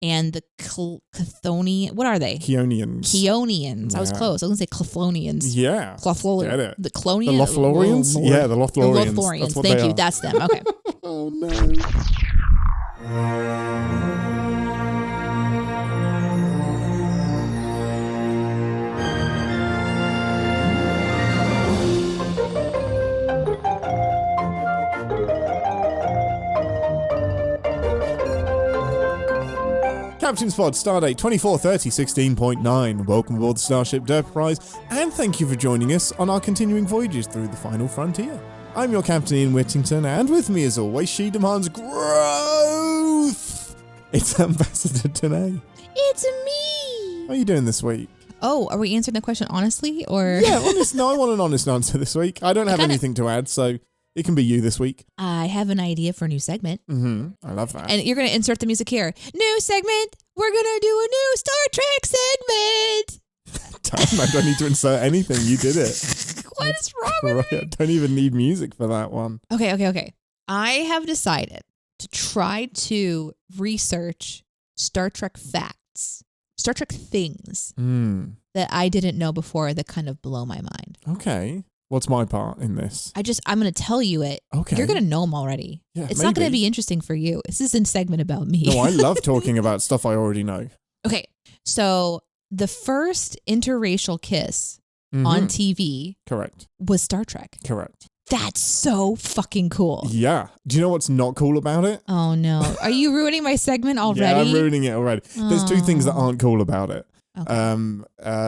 and the Chthonian. What are they? Keonians. Keonians. Yeah. I was close. I was going to say Clothlonians. Yeah. Get it. The Clonians. The Lothlorians? Yeah, the Lothlorians. The Lothlorians. Thank you. That's them. Okay. Oh, no. Captain's Pod, Stardate 2430-16.9. Welcome aboard the Starship Enterprise, and thank you for joining us on our continuing voyages through the final frontier. I'm your Captain Ian Whittington, and with me as always, she demands growth. It's Ambassador Deneé. It's me. How are you doing this week? Oh, are we answering the question honestly, or? Yeah, honest. No, I want an honest answer this week. I don't have anything to add, so it can be you this week. I have an idea for a new segment. I love that. And you're going to insert the music here. New segment. We're going to do a new Star Trek segment. Damn, I don't need to insert anything. You did it. What is wrong with me? I don't even need music for that one. Okay. I have decided to try to research Star Trek facts, Star Trek things that I didn't know before that kind of blow my mind. Okay. What's my part in this? I'm going to tell you it. Okay. You're going to know them already. Yeah, it's not going to be interesting for you. This is a segment about me. No, I love talking about stuff I already know. Okay. So the first interracial kiss on TV was Star Trek. Correct. That's so fucking cool. Yeah. Do you know what's not cool about it? Oh, no. Are you ruining my segment already? Yeah, I'm ruining it already. There's two things that aren't cool about it. Okay.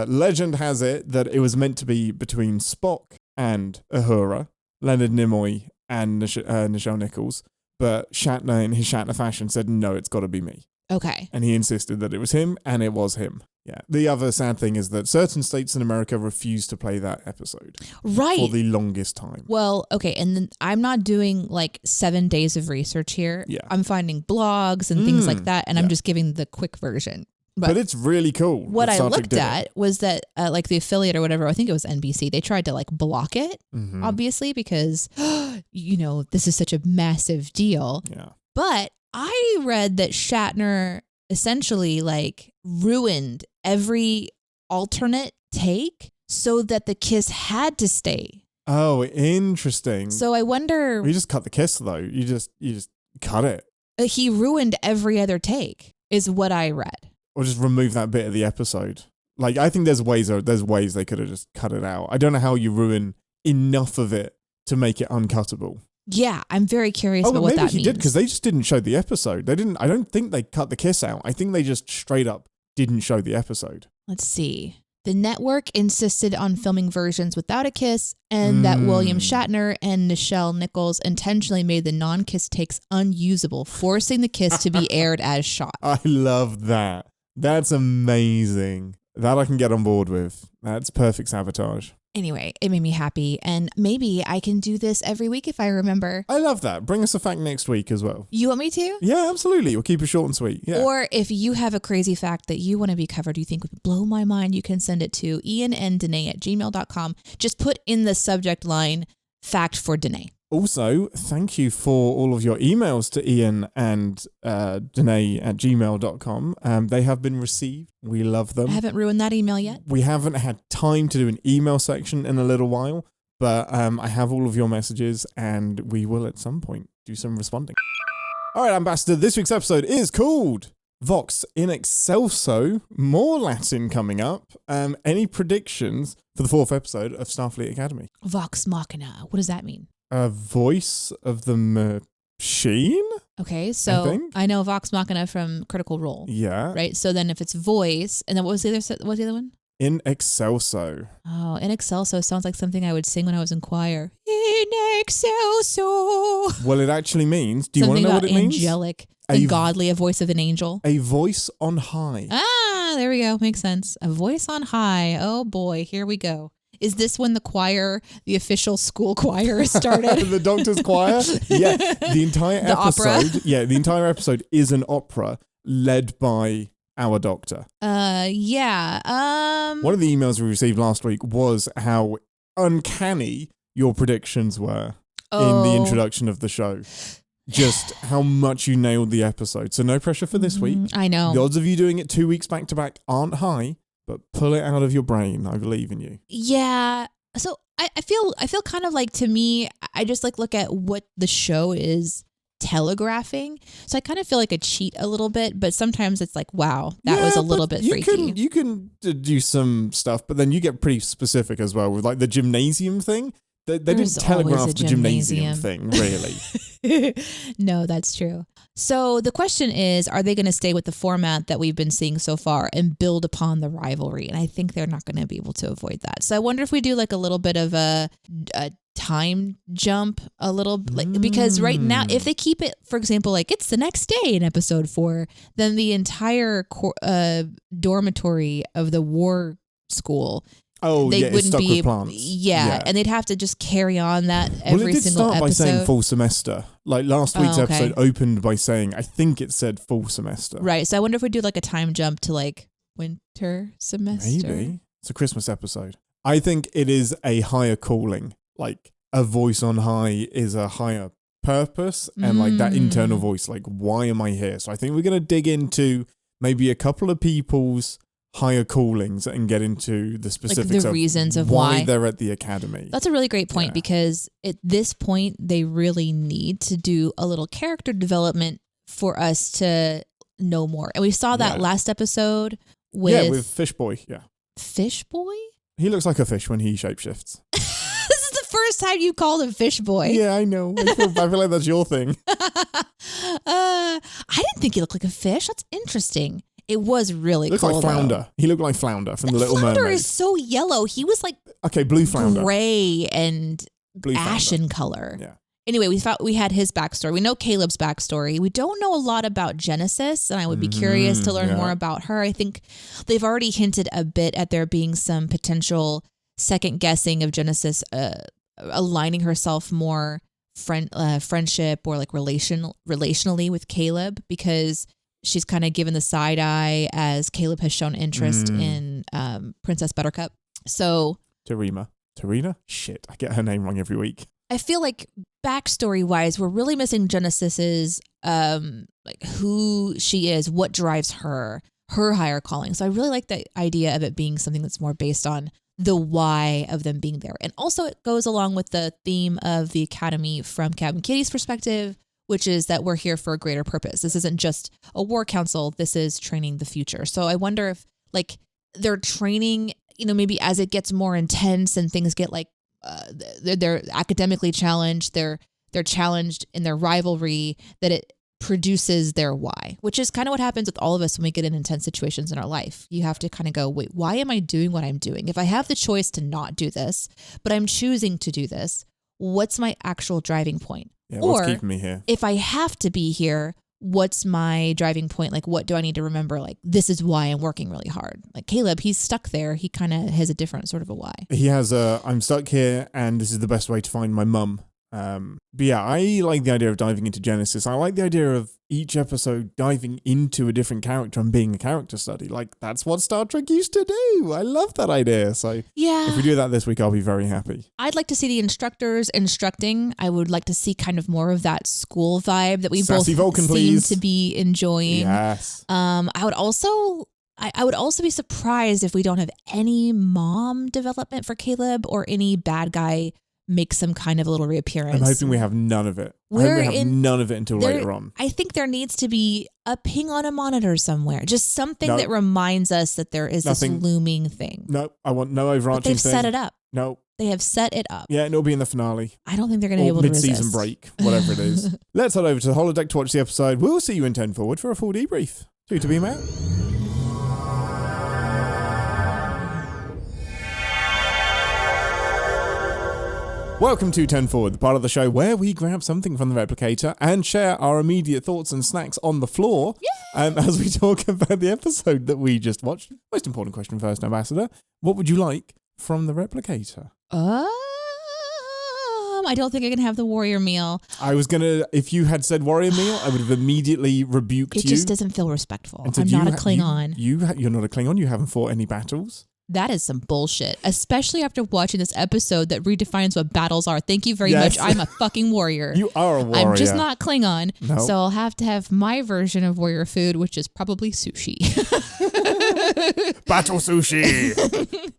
Legend has it that it was meant to be between Spock and Uhura, Leonard Nimoy and Nichelle Nichols, but Shatner in his Shatner fashion said, no, it's got to be me. Okay. And he insisted that it was him, and it was him. Yeah. The other sad thing is that certain states in America refused to play that episode. Right. For the longest time. Well, okay. And then I'm not doing like 7 days of research here. Yeah. I'm finding blogs and things like that, and I'm just giving the quick version. But it's really cool. What I looked at was that like the affiliate or whatever, I think it was NBC, they tried to like block it, obviously, because, this is such a massive deal. Yeah. But I read that Shatner essentially like ruined every alternate take so that the kiss had to stay. Oh, interesting. So I wonder. You just cut the kiss though. You just cut it. He ruined every other take is what I read. Or just remove that bit of the episode. Like, I think there's ways they could have just cut it out. I don't know how you ruin enough of it to make it uncuttable. Yeah, I'm very curious about what that means. Maybe he did, because they just didn't show the episode. I don't think they cut the kiss out. I think they just straight up didn't show the episode. Let's see. The network insisted on filming versions without a kiss, and that William Shatner and Nichelle Nichols intentionally made the non-kiss takes unusable, forcing the kiss to be aired as shot. I love that. That's amazing. That I can get on board with. That's perfect sabotage. Anyway, it made me happy, and maybe I can do this every week if I remember. I love that. Bring us a fact next week as well. You want me to? Yeah, absolutely. We'll keep it short and sweet. Yeah. Or if you have a crazy fact that you want to be covered, you think would blow my mind, you can send it to iananddeneé@gmail.com. Just put in the subject line, fact for Deneé. Also, thank you for all of your emails to Ian and Deneé@gmail.com. They have been received. We love them. I haven't ruined that email yet. We haven't had time to do an email section in a little while, but I have all of your messages, and we will at some point do some responding. All right, Ambassador, this week's episode is called Vox in Excelso. More Latin coming up. Any predictions for the 4th episode of Starfleet Academy? Vox Machina. What does that mean? A voice of the machine? Okay, so I know Vox Machina from Critical Role. Yeah. Right? So then if it's voice, and then what was the other one? In Excelso. Oh, In Excelso sounds like something I would sing when I was in choir. In Excelso. Well, it actually means, do you want to know what it means? Angelic and godly, a voice of an angel. A voice on high. Ah, there we go. Makes sense. A voice on high. Oh boy, here we go. Is this when the choir, the official school choir, started? The Doctor's Choir? Yeah. The entire episode. Yeah, the entire episode is an opera led by our Doctor. Yeah. One of the emails we received last week was how uncanny your predictions were in the introduction of the show. just how much you nailed the episode. So no pressure for this week. I know. The odds of you doing it 2 weeks back to back aren't high, but pull it out of your brain. I believe in you. Yeah. So I feel kind of like, to me, I just like look at what the show is telegraphing. So I kind of feel like I cheat a little bit, but sometimes it's like, wow, that was a little bit freaky. You can do some stuff, but then you get pretty specific as well with like the gymnasium thing. They didn't telegraph the gymnasium thing, really. No, that's true. So the question is, are they going to stay with the format that we've been seeing so far and build upon the rivalry? And I think they're not going to be able to avoid that. So I wonder if we do like a little bit of a time jump, because right now, if they keep it, for example, like it's the next day in episode 4, then the entire dormitory of the war school, they wouldn't be able, and they'd have to just carry on that every single episode. Well, it did start by saying full semester. Like last week's episode opened by saying, I think it said full semester. Right. So I wonder if we do like a time jump to like winter semester. Maybe. It's a Christmas episode. I think it is a higher calling. Like a voice on high is a higher purpose, and like that internal voice, like, why am I here? So I think we're going to dig into maybe a couple of people's higher callings and get into the specifics, like the reasons of why they're at the academy. That's a really great point, because at this point they really need to do a little character development for us to know more. And we saw that last episode with Fish Boy. Yeah. Fish Boy? He looks like a fish when he shapeshifts. This is the first time you called him Fish Boy. Yeah, I know. I feel like that's your thing. I didn't think he looked like a fish. That's interesting. It was really cool. Like Flounder. Though. He looked like Flounder from The Little Mermaid. Flounder is so yellow. He was like blue Flounder, gray and blue ashen color. Yeah. Anyway, we thought we had his backstory. We know Caleb's backstory. We don't know a lot about Genesis, and I would be curious to learn more about her. I think they've already hinted a bit at there being some potential second guessing of Genesis aligning herself more friendship or like relationally with Caleb, because she's kind of given the side eye as Caleb has shown interest in Princess Buttercup. So Tarina? Shit, I get her name wrong every week. I feel like backstory wise, we're really missing Genesis's like who she is, what drives her higher calling. So I really like the idea of it being something that's more based on the why of them being there. And also it goes along with the theme of the Academy from Captain Kitty's perspective, which is that we're here for a greater purpose. This isn't just a war council. This is training the future. So I wonder if like they're training, maybe as it gets more intense and things get like, they're academically challenged, they're challenged in their rivalry, that it produces their why, which is kind of what happens with all of us when we get in intense situations in our life. You have to kind of go, wait, why am I doing what I'm doing? If I have the choice to not do this, but I'm choosing to do this, what's my actual driving point? Yeah, or what's keeping me here? If I have to be here, what's my driving point? Like, what do I need to remember? Like, this is why I'm working really hard. Like Caleb, he's stuck there. He kind of has a different sort of a why. He has I'm stuck here and this is the best way to find my mum. But yeah, I like the idea of diving into Genesis. I like the idea of each episode diving into a different character and being a character study. Like, that's what Star Trek used to do. I love that idea. So yeah, if we do that this week, I'll be very happy. I'd like to see the instructors instructing. I would like to see kind of more of that school vibe that we Sassy both Vulcan, seem please. to be enjoying. Yes. I would also be surprised if we don't have any mom development for Caleb, or any bad guy make some kind of a little reappearance. I'm hoping we have none of it. None of it until later on. I think there needs to be a ping on a monitor somewhere. Just something that reminds us that there is this looming thing. No, I want no overarching thing. They've set it up. No. They have set it up. Yeah, and it'll be in the finale. I don't think they're going to be able to resist. Mid-season break, whatever it is. Let's head over to the holodeck to watch the episode. We'll see you in 10 Forward for a full debrief. 2 to beam out. Welcome to 10 Forward, the part of the show where we grab something from the replicator and share our immediate thoughts and snacks on the floor as we talk about the episode that we just watched. Most important question first, Ambassador. What would you like from the replicator? I don't think I can have the warrior meal. I was going to, if you had said warrior meal, I would have immediately rebuked you. It just doesn't feel respectful. I'm not a Klingon. You're not a Klingon. You haven't fought any battles. That is some bullshit, especially after watching this episode that redefines what battles are. Thank you very much. I'm a fucking warrior. You are a warrior. I'm just not Klingon. Nope. So I'll have to have my version of warrior food, which is probably sushi. Battle sushi.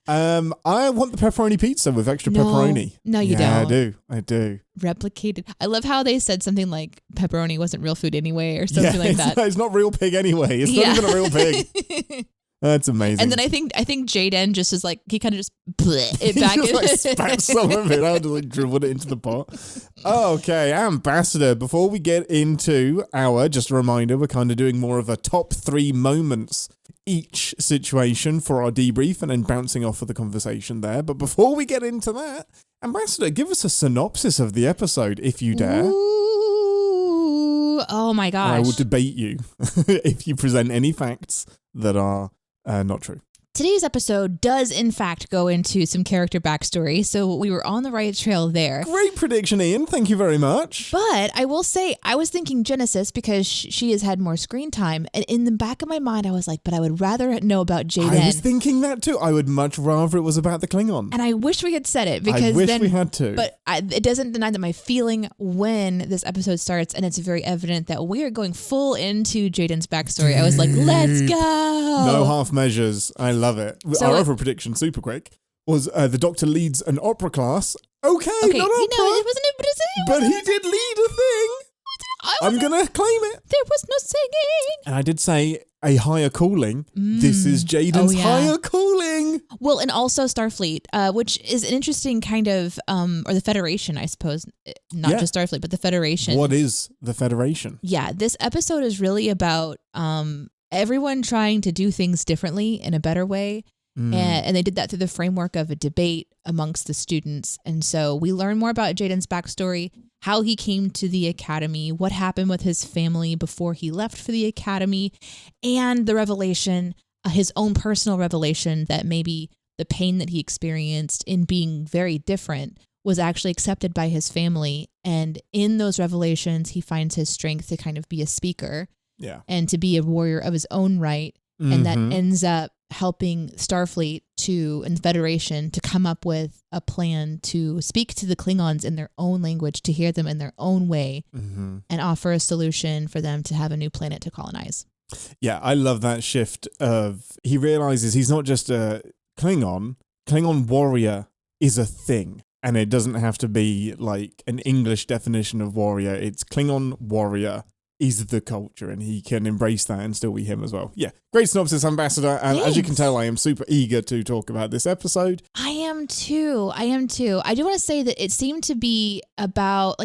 I want the pepperoni pizza with extra pepperoni. No, you don't. I do. Replicated. I love how they said something like pepperoni wasn't real food anyway or something like that. It's not real pig anyway. It's not even a real pig. That's amazing. And then I think Jaden just is like, he kind of just bleh it back. He just like spat some of it out and like dribbled it into the pot. Okay, Ambassador, before we get into just a reminder, we're kind of doing more of a top 3 moments each situation for our debrief and then bouncing off of the conversation there. But before we get into that, Ambassador, give us a synopsis of the episode, if you dare. Ooh, oh my gosh. I will debate you if you present any facts that are not true. Today's episode does, in fact, go into some character backstory, so we were on the right trail there. Great prediction, Ian. Thank you very much. But I will say, I was thinking Genesis because she has had more screen time, and in the back of my mind, I was like, but I would rather know about Jaden. I was thinking that too. I would much rather it was about the Klingon. And I wish we had said it because I wish we had to. But it doesn't deny that my feeling when this episode starts, and it's very evident that we are going full into Jaden's backstory. I was like, let's go. No half measures. I love it. So our other prediction, super quick, was the Doctor leads an opera class. Okay, not opera. It wasn't but he did lead a thing. I'm going to claim it. There was no singing. And I did say a higher calling. This is Jaden's higher calling. Well, and also Starfleet, which is an interesting kind of, or the Federation, I suppose. Not just Starfleet, but the Federation. What is the Federation? Yeah, this episode is really about everyone trying to do things differently in a better way. And they did that through the framework of a debate amongst the students. And so we learn more about Jaden's backstory, how he came to the academy, what happened with his family before he left for the academy, and the revelation, his own personal revelation that maybe the pain that he experienced in being very different was actually accepted by his family. And in those revelations, he finds his strength to kind of be a speaker and to be a warrior of his own right. And that ends up helping Starfleet and the Federation to come up with a plan to speak to the Klingons in their own language, to hear them in their own way, and offer a solution for them to have a new planet to colonize. Yeah, I love that shift of, he realizes he's not just a Klingon. Klingon warrior is a thing. And it doesn't have to be like an English definition of warrior. It's Klingon warrior is the culture, and he can embrace that and still be him as well. Yeah, great synopsis, Ambassador. And as you can tell, I am super eager to talk about this episode. I am too. I do want to say that it seemed to be about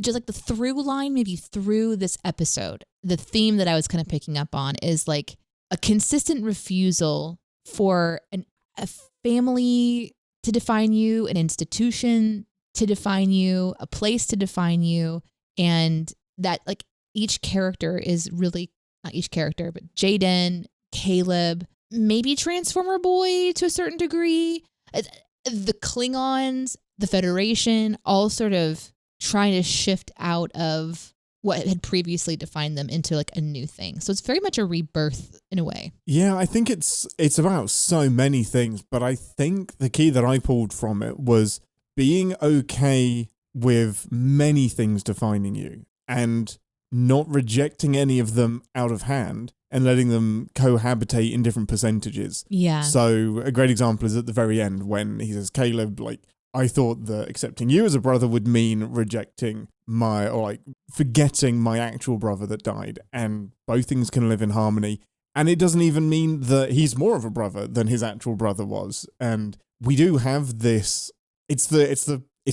just like the through line, maybe through this episode. The theme that I was kind of picking up on is like a consistent refusal for a family to define you, an institution to define you, a place to define you, and that like each character is really, not each character, but Jaden, Caleb, maybe Transformer Boy to a certain degree, the Klingons, the Federation, all sort of trying to shift out of what had previously defined them into like a new thing. So it's very much a rebirth in a way. Yeah, I think it's about so many things, but I think the key that I pulled from it was being okay with many things defining you and not rejecting any of them out of hand and letting them cohabitate in different percentages. Yeah. So a great example is at the very end when he says, Caleb, like, I thought that accepting you as a brother would mean rejecting forgetting my actual brother that died. And both things can live in harmony. And it doesn't even mean that he's more of a brother than his actual brother was. And we do have this, it's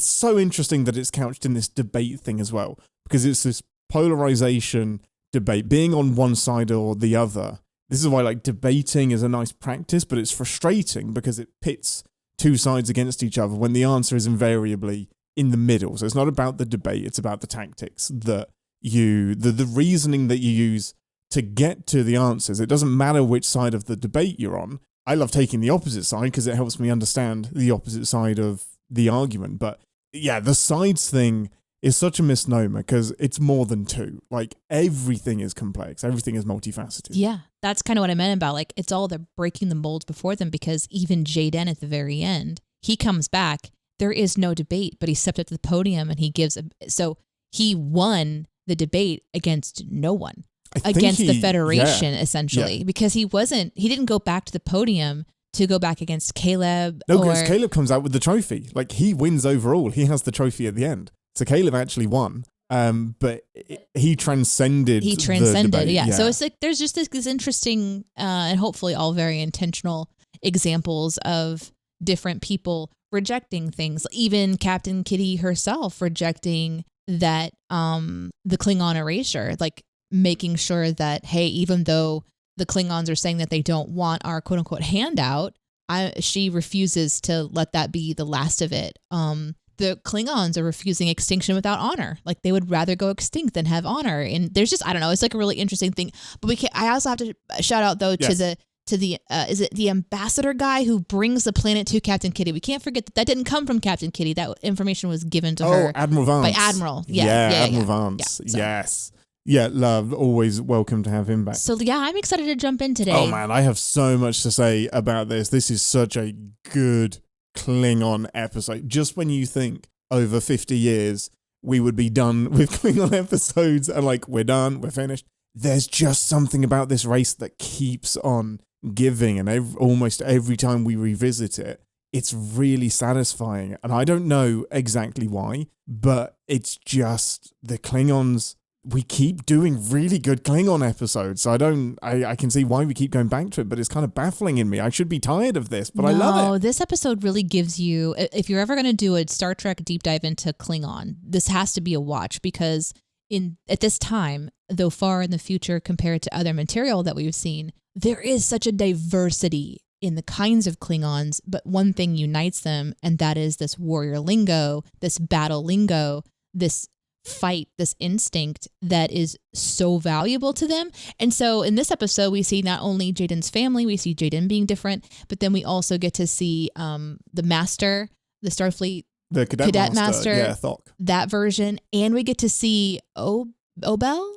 so interesting that it's couched in this debate thing as well, because it's this polarization debate, being on one side or the other. This is why like debating is a nice practice, but it's frustrating because it pits two sides against each other when the answer is invariably in the middle. So it's not about the debate, it's about the tactics that the reasoning that you use to get to the answers. It doesn't matter which side of the debate you're on. I love taking the opposite side because it helps me understand the opposite side of the argument. But yeah, the sides thing is such a misnomer because it's more than two. Like, everything is complex. Everything is multifaceted. Yeah, that's kind of what I meant about, like, it's all the breaking the molds before them, because even Jaden at the very end, he comes back. There is no debate, but he stepped up to the podium and he so he won the debate against no one, against the Federation, essentially, because he didn't go back to the podium to go back against Caleb. No, because Caleb comes out with the trophy. Like, he wins overall. He has the trophy at the end. So Caleb actually won. But he transcended. He transcended, the debate. yeah. So it's like there's just this interesting and hopefully all very intentional examples of different people rejecting things. Even Captain Kitty herself rejecting that the Klingon erasure, like making sure that, hey, even though the Klingons are saying that they don't want our quote unquote handout, she refuses to let that be the last of it. The Klingons are refusing extinction without honor. Like, they would rather go extinct than have honor. And there's just, I don't know, it's like a really interesting thing. But I also have to shout out though to the is it the ambassador guy who brings the planet to Captain Kitty? We can't forget that didn't come from Captain Kitty. That information was given to her. Admiral Vance. By Admiral. Admiral Vance. Yeah, so. Yes. Yeah, love. Always welcome to have him back. So yeah, I'm excited to jump in today. Oh man, I have so much to say about this. This is such a good Klingon episode. Just when you think over 50 years we would be done with Klingon episodes and like, we're done, we're finished. There's just something about this race that keeps on giving, and almost every time we revisit it, it's really satisfying. And I don't know exactly why, but it's just the Klingons. We keep doing really good Klingon episodes. So I can see why we keep going back to it, but it's kind of baffling in me. I should be tired of this, but I love it. This episode really gives you, if you're ever going to do a Star Trek deep dive into Klingon, this has to be a watch, because at this time, though far in the future compared to other material that we've seen, there is such a diversity in the kinds of Klingons, but one thing unites them, and that is this warrior lingo, this battle lingo, this fight, this instinct that is so valuable to them. And so in this episode, we see not only Jaden's family, we see Jaden being different, but then we also get to see the master, the Starfleet, the cadet master, Thok. That version. And we get to see Obel,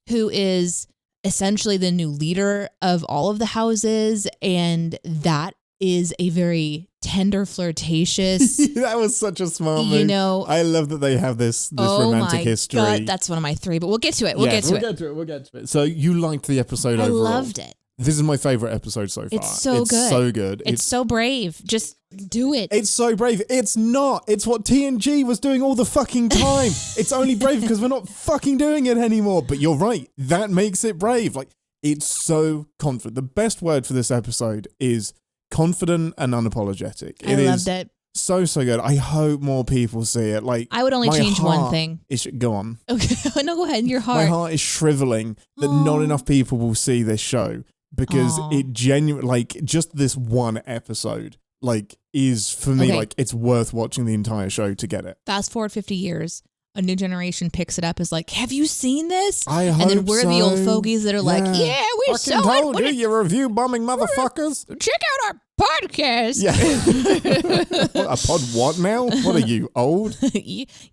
who is essentially the new leader of all of the houses. And that is a very tender, flirtatious. That was such a smart move. You know, I love that they have this romantic history. God, that's one of my three, but we'll get to it. We'll get to it. So you liked the episode overall? I loved it. This is my favorite episode so far. It's so good. It's so brave. Just do it. It's so brave. It's not. It's what TNG was doing all the fucking time. It's only brave because we're not fucking doing it anymore. But you're right. That makes it brave. Like, it's so confident. The best word for this episode is confident and unapologetic. I loved it. So good. I hope more people see it. Like, I would only change one thing. Go on. Okay. No, go ahead. Your heart. My heart is shriveling that not enough people will see this show, because it genuinely, like, just this one episode, like, is for me, like, it's worth watching the entire show to get it. Fast forward 50 years. A new generation picks it up, is like, have you seen this? I hope And then we're the old fogies that are like, yeah, we saw it. Told you review bombing motherfuckers. Check out our podcast. Yeah. A pod what now? What are you, old?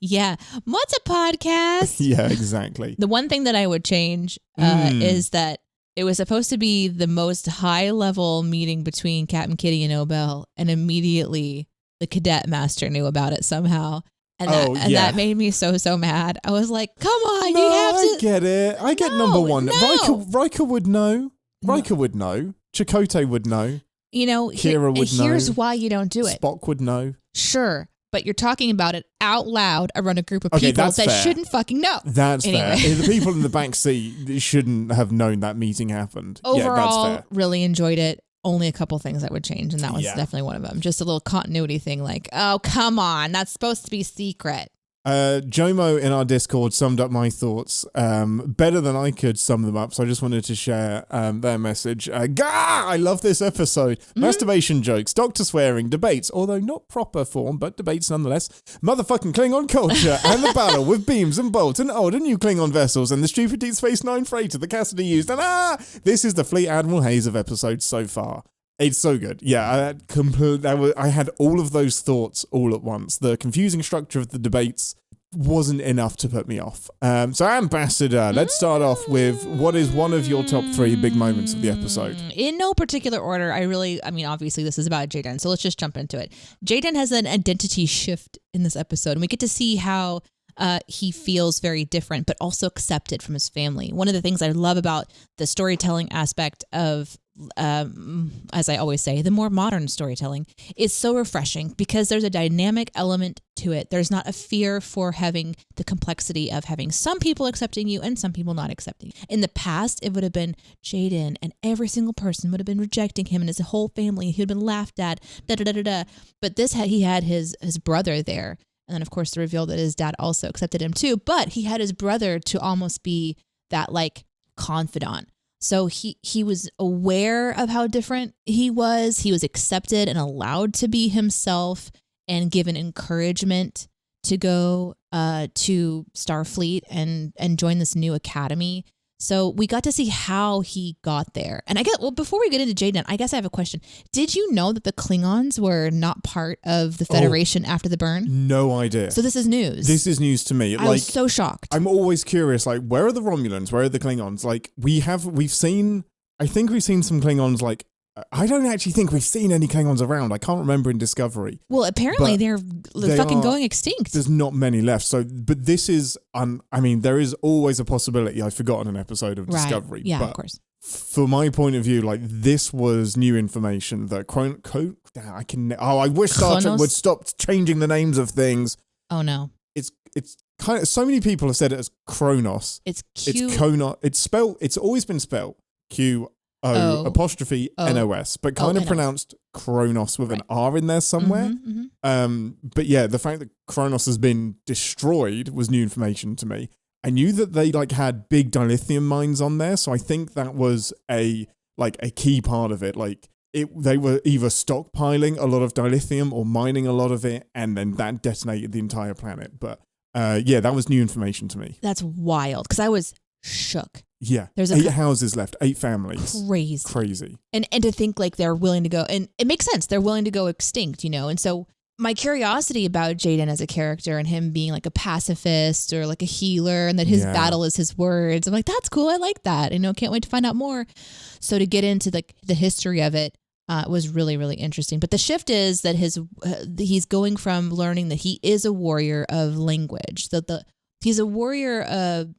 Yeah. What's a podcast? Yeah, exactly. The one thing that I would change is that it was supposed to be the most high-level meeting between Captain Kitty and Obel, and immediately the cadet master knew about it somehow. And that made me so mad. I was like, come on, you have to. I get it. I get number one. Riker would know. Riker would know. Chakotay would know. You know, Kira would know. Here's why you don't do it. Spock would know. Sure. But you're talking about it out loud around a group of people that fair. shouldn't fucking know. That's fair. The people in the back seat shouldn't have known that meeting happened. Overall, that's fair. Really enjoyed it. Only a couple things I would change, and that was definitely one of them. Just a little continuity thing, like, oh, come on, that's supposed to be secret. Jomo in our Discord summed up my thoughts better than I could sum them up, so I just wanted to share their message. I love this episode. Masturbation jokes, doctor swearing, debates, although not proper form, but debates nonetheless. Motherfucking Klingon culture, and the battle with beams and bolts and old and new Klingon vessels, and the stupid Deep Space Nine freighter that Cassidy used, and this is the Fleet Admiral Hayes of episodes so far. It's so good. Yeah, I had all of those thoughts all at once. The confusing structure of the debates wasn't enough to put me off. So Ambassador, let's start off with what is one of your top 3 big moments of the episode. In no particular order, obviously this is about Jaden, so let's just jump into it. Jaden has an identity shift in this episode, and we get to see how he feels very different, but also accepted from his family. One of the things I love about the storytelling aspect of, as I always say, the more modern storytelling is so refreshing because there's a dynamic element to it. There's not a fear for having the complexity of having some people accepting you and some people not accepting you. In the past, it would have been Jaden and every single person would have been rejecting him and his whole family. He would have been laughed at, But he had his brother there. And then, of course, the reveal that his dad also accepted him too. But he had his brother to almost be that like confidant. So he was aware of how different he was. He was accepted and allowed to be himself and given encouragement to go to Starfleet and join this new academy. So we got to see how he got there. And before we get into Jaden, I guess I have a question. Did you know that the Klingons were not part of the Federation after the burn? No idea. So this is news. This is news to me. I was so shocked. I'm always curious, like, where are the Romulans? Where are the Klingons? Like, we've seen some Klingons, like, I don't actually think we've seen any Klingons around. I can't remember in Discovery. Well, apparently they're fucking going extinct. There's not many left. So, but this is, there is always a possibility I've forgotten an episode of Discovery. Yeah, but of course. For my point of view, like, this was new information that I wish Star Trek would stop changing the names of things. Oh no. It's kind of, so many people have said it as Kronos. It's It's always been spelled Q-O''NOS, but kind of pronounced Kronos with an R in there somewhere. But yeah, the fact that Kronos has been destroyed was new information to me. I knew that they had big dilithium mines on there, so I think that was a key part of it. They were either stockpiling a lot of dilithium or mining a lot of it, and then that detonated the entire planet. But that was new information to me. That's wild, because I was shook. Yeah, there's 8 houses left, 8 families. Crazy. And to think they're willing to go, and it makes sense. They're willing to go extinct, And so my curiosity about Jaden as a character and him being a pacifist or a healer, and that his battle is his words. I'm like, that's cool. I like that. Can't wait to find out more. So to get into the history of it was really, really interesting. But the shift is that he's going from learning that he is a warrior of language, he's a warrior of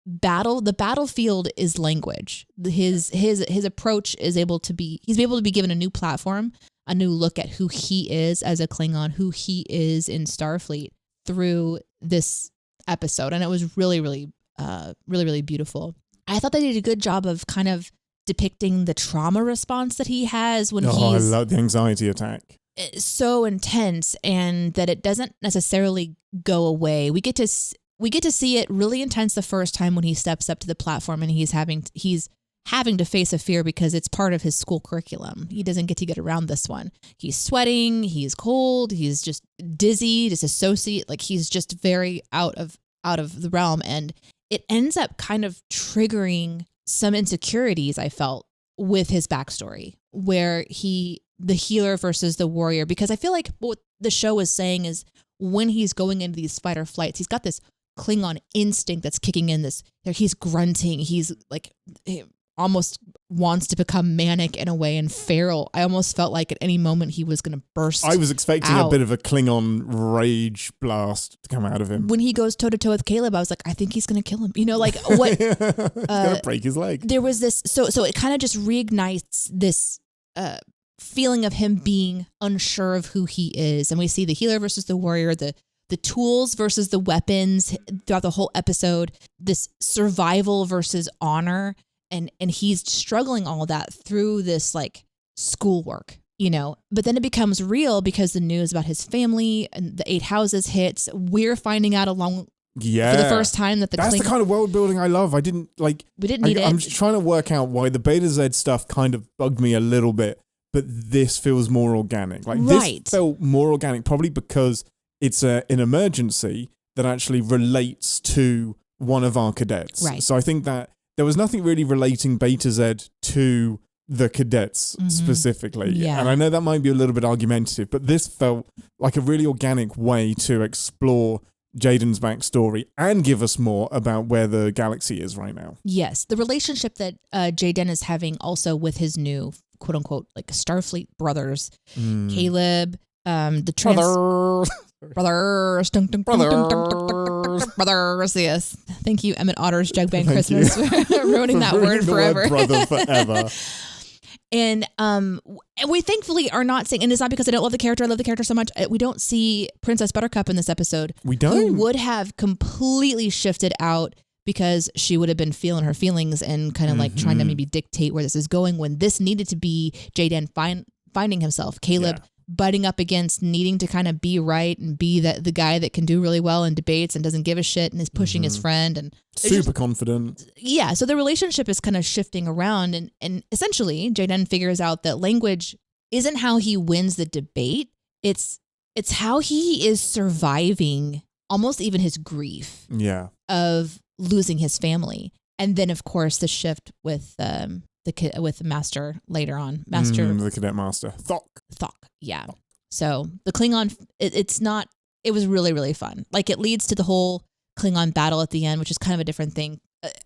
the battlefield is language. His approach is able to be given a new platform, a new look at who he is as a Klingon, who he is in Starfleet through this episode. And it was really, really, really, really beautiful. I thought they did a good job of kind of depicting the trauma response that he has when I love the anxiety attack. So intense, and that it doesn't necessarily go away. We get to see it really intense the first time when he steps up to the platform and he's having to face a fear because it's part of his school curriculum. He doesn't get to get around this one. He's sweating, he's cold, he's just dizzy, disassociate, he's just very out of the realm, and it ends up kind of triggering some insecurities I felt with his backstory, where the healer versus the warrior, because I feel like what the show is saying is when he's going into these fight or flights, he's got this Klingon instinct that's kicking in. He's grunting. He's he almost wants to become manic in a way and feral. I almost felt like at any moment he was going to burst. I was expecting a bit of a Klingon rage blast to come out of him. When he goes toe to toe with Caleb, I was like, I think he's going to kill him. What? He's going to break his leg. There was this, so it kind of just reignites this feeling of him being unsure of who he is. And we see the healer versus the warrior, the tools versus the weapons throughout the whole episode, this survival versus honor. And he's struggling all that through this schoolwork, but then it becomes real because the news about his family and the 8 houses hits. We're finding out for the first time that that's the kind of world building I love. We didn't need it. I'm just trying to work out why the Beta Z stuff kind of bugged me a little bit, but this feels more organic. This felt more organic, probably because it's an emergency that actually relates to one of our cadets. Right. So I think that there was nothing really relating Beta Z to the cadets specifically. Yeah. And I know that might be a little bit argumentative, but this felt like a really organic way to explore Jaden's backstory and give us more about where the galaxy is right now. Yes. The relationship that Jaden is having also with his new, quote unquote, like Starfleet brothers, Caleb, the brothers, brothers, yes. Thank you, Emmett Otter's Jug Band Christmas, for ruining that word forever. Brother forever. And we thankfully are not seeing, and it's not because I don't love the character, I love the character so much, we don't see Princess Buttercup in this episode. We don't. Who would have completely shifted out because she would have been feeling her feelings and kind of like trying to maybe dictate where this is going, when this needed to be Jaden finding himself. Caleb butting up against needing to kind of be right and be the guy that can do really well in debates and doesn't give a shit and is pushing his friend and super confident. Yeah. So the relationship is kind of shifting around and essentially Jaden figures out that language isn't how he wins the debate. It's how he is surviving almost even his grief of losing his family. And then of course the shift with the master later on. The cadet master. Thok. Yeah. So the Klingon, it was really, really fun. Like it leads to the whole Klingon battle at the end, which is kind of a different thing.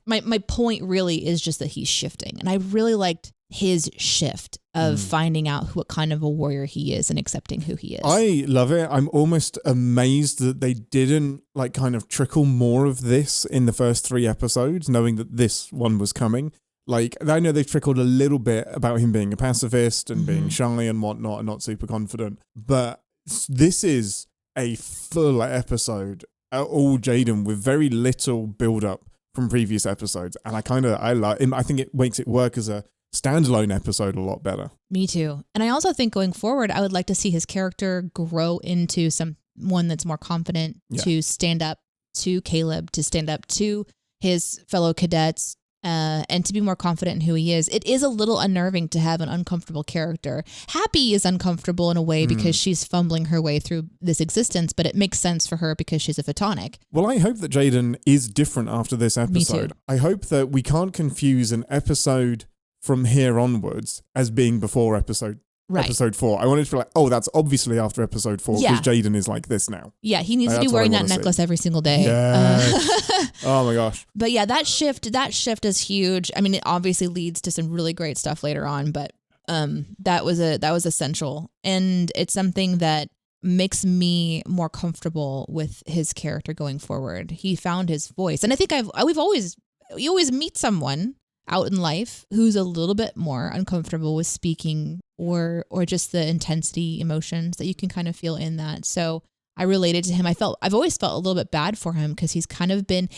My point really is just that he's shifting. And I really liked his shift of finding out what kind of a warrior he is and accepting who he is. I love it. I'm almost amazed that they didn't like kind of trickle more of this in the first 3 episodes, knowing that this one was coming. Like, I know they've trickled a little bit about him being a pacifist and being shy and whatnot and not super confident. But this is a full episode, all Jaden, with very little build-up from previous episodes. And I think it makes it work as a standalone episode a lot better. Me too. And I also think going forward, I would like to see his character grow into someone that's more confident to stand up to Caleb, to stand up to his fellow cadets, and to be more confident in who he is. It is a little unnerving to have an uncomfortable character. Happy is uncomfortable in a way because she's fumbling her way through this existence, but it makes sense for her because she's a photonic. Well, I hope that Jaden is different after this episode. Me too. I hope that we can't confuse an episode from here onwards as being before episode 4. I wanted to be like, oh, that's obviously after episode 4 because Jaden is like this now. Yeah, he needs to be wearing that necklace every single day. Yes. Oh my gosh. But yeah, that shift is huge. I mean, it obviously leads to some really great stuff later on, but that was essential, and it's something that makes me more comfortable with his character going forward. He found his voice, and I think you always meet someone out in life who's a little bit more uncomfortable with speaking or just the intensity emotions that you can kind of feel in that. So I related to him. I've always felt a little bit bad for him because he's kind of been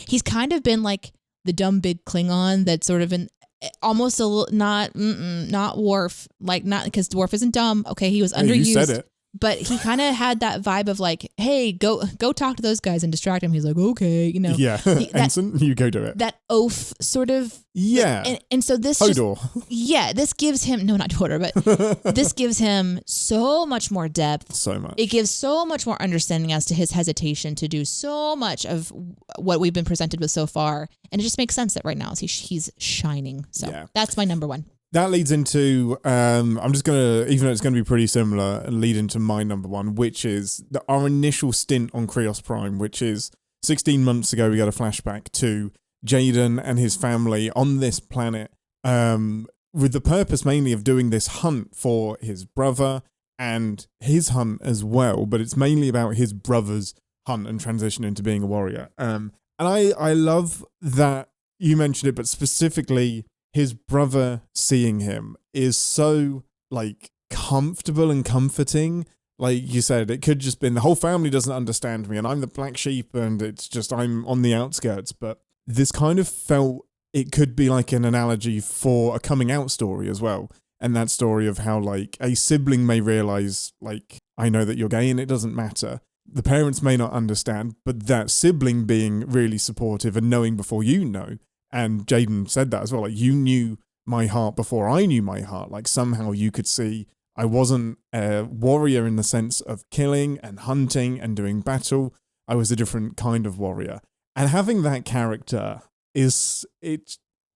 like the dumb big Klingon that's sort of almost a little, not Worf, like not because Worf isn't dumb. Okay. He was underused. You said it. But he kind of had that vibe of like, hey, go talk to those guys and distract him. He's like, okay, you know. Yeah, Ensign, you go do it. That oaf sort of. Yeah. And so this Hodor. This gives him, no, not Hodor, but this gives him so much more depth. So much. It gives so much more understanding as to his hesitation to do so much of what we've been presented with so far. And it just makes sense that right now he's shining. So that's my number 1. That leads into, I'm just going to, even though it's going to be pretty similar, lead into my number 1, which is our initial stint on Krios Prime, which is 16 months ago, we got a flashback to Jaden and his family on this planet, with the purpose mainly of doing this hunt for his brother and his hunt as well, but it's mainly about his brother's hunt and transition into being a warrior. And I love that you mentioned it, but specifically his brother seeing him is so like comfortable and comforting. Like you said, it could just been the whole family doesn't understand me and I'm the black sheep and it's just I'm on the outskirts. But this kind of felt it could be like an analogy for a coming out story as well. And that story of how like a sibling may realize like, I know that you're gay and it doesn't matter. The parents may not understand, but that sibling being really supportive and knowing before you know. And Jaden said that as well. Like, you knew my heart before I knew my heart. Like, somehow you could see I wasn't a warrior in the sense of killing and hunting and doing battle. I was a different kind of warrior. And having that character it's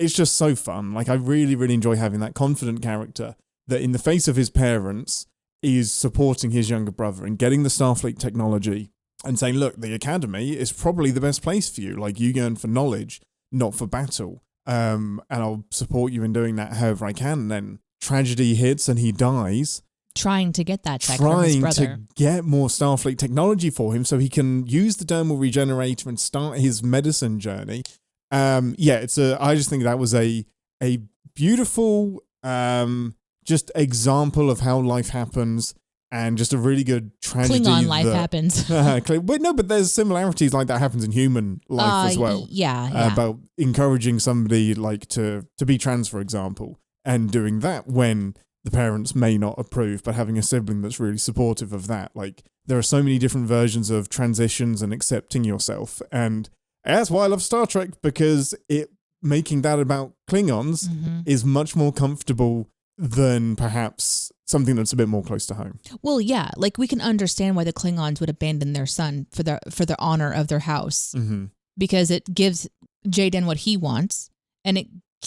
it's just so fun. Like, I really, really enjoy having that confident character that in the face of his parents is supporting his younger brother and getting the Starfleet technology and saying, look, the Academy is probably the best place for you. Like, you yearn for knowledge, not for battle. And I'll support you in doing that however I can. And then tragedy hits and he dies. Trying to get that tech from his brother. Trying to get more Starfleet technology for him so he can use the dermal regenerator and start his medicine journey. I just think that was a beautiful just example of how life happens and just a really good tragedy. Klingon life happens. But there's similarities like that happens in human life as well. Yeah. About encouraging somebody like to be trans, for example, and doing that when the parents may not approve, but having a sibling that's really supportive of that. Like, there are so many different versions of transitions and accepting yourself. And that's why I love Star Trek, because making that about Klingons is much more comfortable than perhaps something that's a bit more close to home. Well, yeah, like we can understand why the Klingons would abandon their son for the honor of their house, because it gives Jaden what he wants and it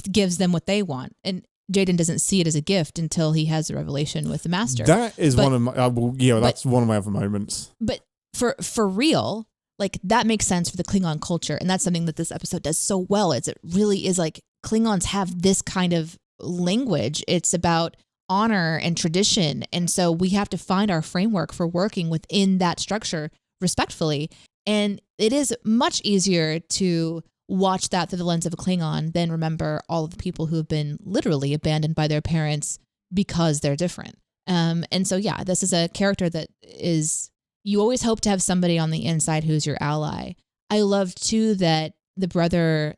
gives them what they want. And Jaden doesn't see it as a gift until he has a revelation with the master. That is one of my, that's one of my other moments. But for real, like that makes sense for the Klingon culture. And that's something that this episode does so well. It really is like Klingons have this kind of language. It's about honor and tradition. And so we have to find our framework for working within that structure respectfully. And it is much easier to watch that through the lens of a Klingon than remember all of the people who have been literally abandoned by their parents because they're different. And so, yeah, this is a character that is, you always hope to have somebody on the inside who's your ally. I love too that the brother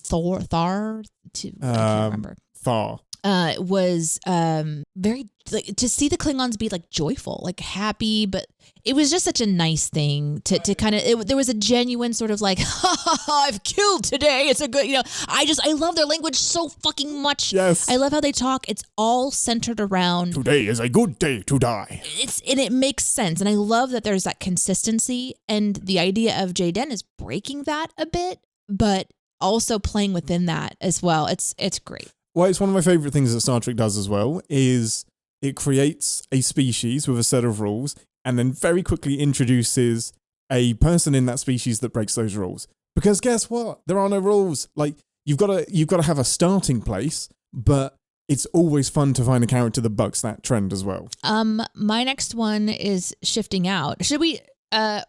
Thar, I can't remember. Thar. Was very, like, to see the Klingons be like joyful, like happy, but it was just such a nice thing to kind of, there was a genuine sort of like, ha ha ha, I've killed today. It's a good, I love their language so fucking much. Yes. I love how they talk. It's all centered around. Today is a good day to die. And it makes sense. And I love that there's that consistency, and the idea of Jaden is breaking that a bit, but also playing within that as well. It's great. Well, it's one of my favorite things that Star Trek does as well, is it creates a species with a set of rules and then very quickly introduces a person in that species that breaks those rules. Because guess what? There are no rules. Like, you've got to have a starting place, but it's always fun to find a character that bucks that trend as well. My next one is shifting out. Should we yeah.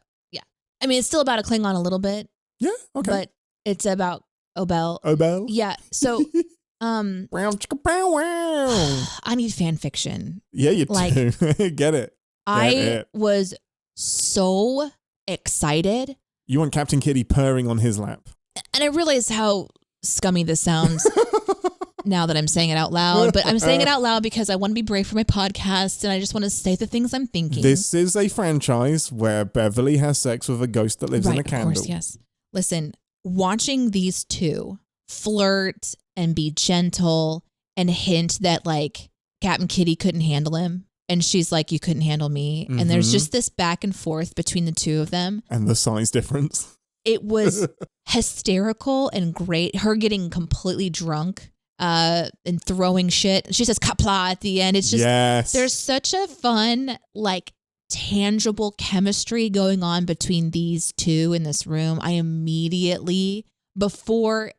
I mean, it's still about a Klingon a little bit. Yeah, okay. But it's about Obel. Obel? Yeah. So I need fan fiction. Yeah, you do. Get it. I was so excited. You want Captain Kitty purring on his lap. And I realize how scummy this sounds now that I'm saying it out loud, but I'm saying it out loud because I want to be brave for my podcast and I just want to say the things I'm thinking. This is a franchise where Beverly has sex with a ghost that lives in a candle. Of course, yes. Listen, watching these two flirt and be gentle and hint that like Captain Kitty couldn't handle him. And she's like, you couldn't handle me. Mm-hmm. And there's just this back and forth between the two of them. And the size difference. It was hysterical and great. Her getting completely drunk and throwing shit. She says kapla at the end. It's just, There's such a fun, like, tangible chemistry going on between these two in this room. I immediately, before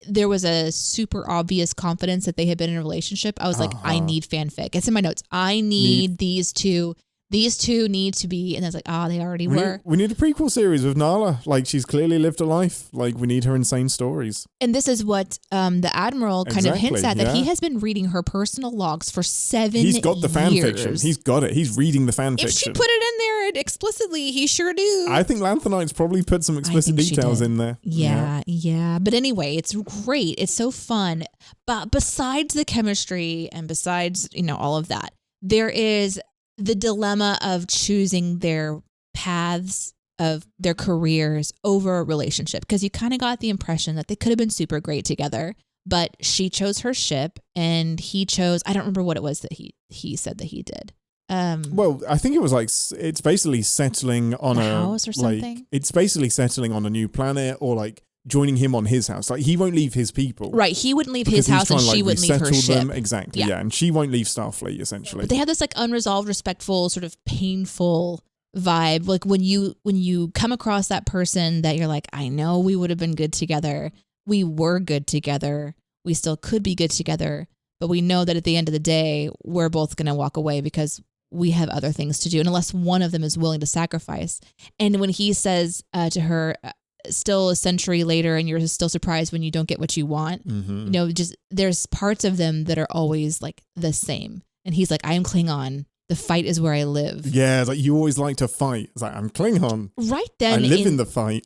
there was a super obvious confidence that they had been in a relationship, I was like, I need fanfic. It's in my notes. I need these two. These two need to be, and I was like, they already were. We need a prequel series with Nala. Like, she's clearly lived a life. Like, we need her insane stories. And this is what the Admiral kind of hints at, that he has been reading her personal logs for 7 years. He's got the fan fiction. He's got it. He's reading the fan fiction. If she put it in there explicitly, he sure do. I think Lanthanites probably put some explicit details in there. Yeah. But anyway, it's great. It's so fun. But besides the chemistry and besides, all of that, there is the dilemma of choosing their paths of their careers over a relationship, because you kind of got the impression that they could have been super great together, but she chose her ship and he chose, I don't remember what it was that he said that he did. Well, I think it was like, it's basically settling on a house or something. Like, it's basically settling on a new planet, or like joining him on his house. Like, he won't leave his people. Right. He wouldn't leave his house and she wouldn't leave her ship. Them. Exactly. Yeah. And she won't leave Starfleet, essentially. But they have this like unresolved, respectful, sort of painful vibe. Like when you come across that person that you're like, I know we would have been good together. We were good together. We still could be good together. But we know that at the end of the day, we're both going to walk away because we have other things to do. And unless one of them is willing to sacrifice. And when he says to her, still a century later and you're still surprised when you don't get what you want, you know, just there's parts of them that are always like the same. And he's like, I am Klingon. The fight is where I live. Yeah, it's like you always like to fight. It's like, I'm Klingon. Right then. I live in the fight.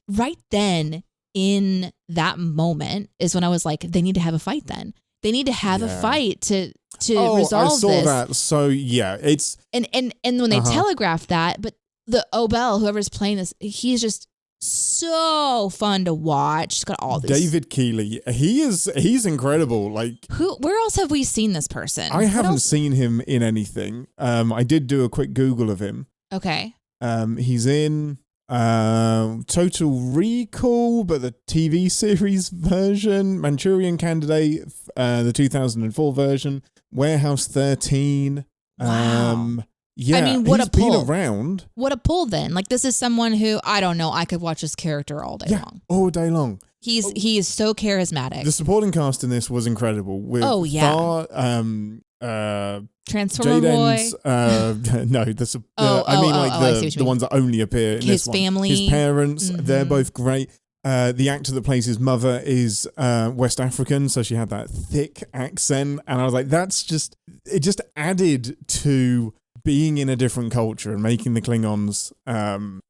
Right then, in that moment is when I was like, they need to have a fight then. They need to have a fight to resolve this. I saw that. So yeah, it's... And when they telegraph that, but the Obel, whoever's playing this, he's just so fun to watch. He's got all this. David Keeley, he's incredible. Like, where else have we seen this person? I haven't seen him in anything. I did do a quick Google of him. Okay. He's in Total Recall, but the TV series version, Manchurian Candidate, the 2004 version, Warehouse 13. Wow. Yeah, I mean, what a pull. He's been around. What a pull then. Like, this is someone who, I don't know, I could watch this character all day long. All day long. He is so charismatic. The supporting cast in this was incredible. With Transformer Boy. No, the ones that only appear in his this family. His parents, they're both great. The actor that plays his mother is West African, so she had that thick accent. And I was like, it just added to being in a different culture and making the Klingons,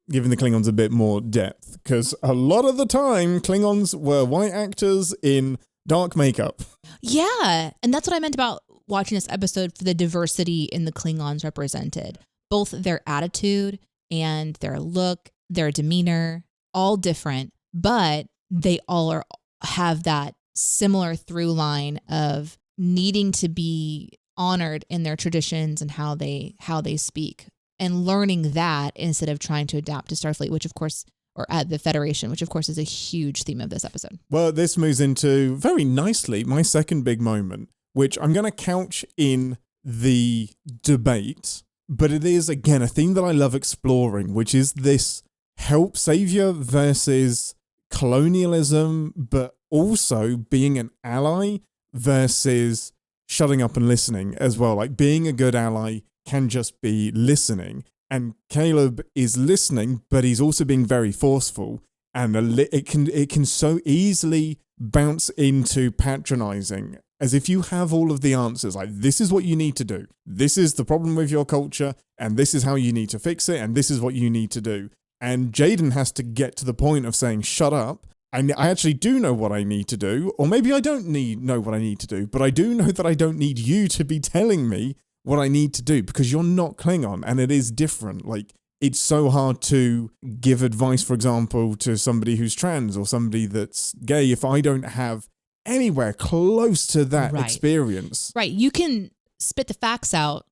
giving the Klingons a bit more depth. Because a lot of the time, Klingons were white actors in dark makeup. Yeah. And that's what I meant about watching this episode, for the diversity in the Klingons represented. Both their attitude and their look, their demeanor, all different, but they all have that similar through line of needing to be honored in their traditions and how they speak, and learning that instead of trying to adapt to Starfleet, which of course, or at the Federation, which of course is a huge theme of this episode. Well, this moves into very nicely my second big moment, which I'm going to couch in the debate, but it is again a theme that I love exploring, which is this help savior versus colonialism, but also being an ally versus shutting up and listening as well. Like, being a good ally can just be listening. And Caleb is listening, but he's also being very forceful. And it can so easily bounce into patronizing, as if you have all of the answers. Like, this is what you need to do. This is the problem with your culture, and this is how you need to fix it, and this is what you need to do. And Jaden has to get to the point of saying, shut up. I actually do know what I need to do, or maybe I don't know what I need to do, but I do know that I don't need you to be telling me what I need to do, because you're not Klingon, and it is different. Like, it's so hard to give advice, for example, to somebody who's trans or somebody that's gay if I don't have anywhere close to that experience. Right. You can spit the facts out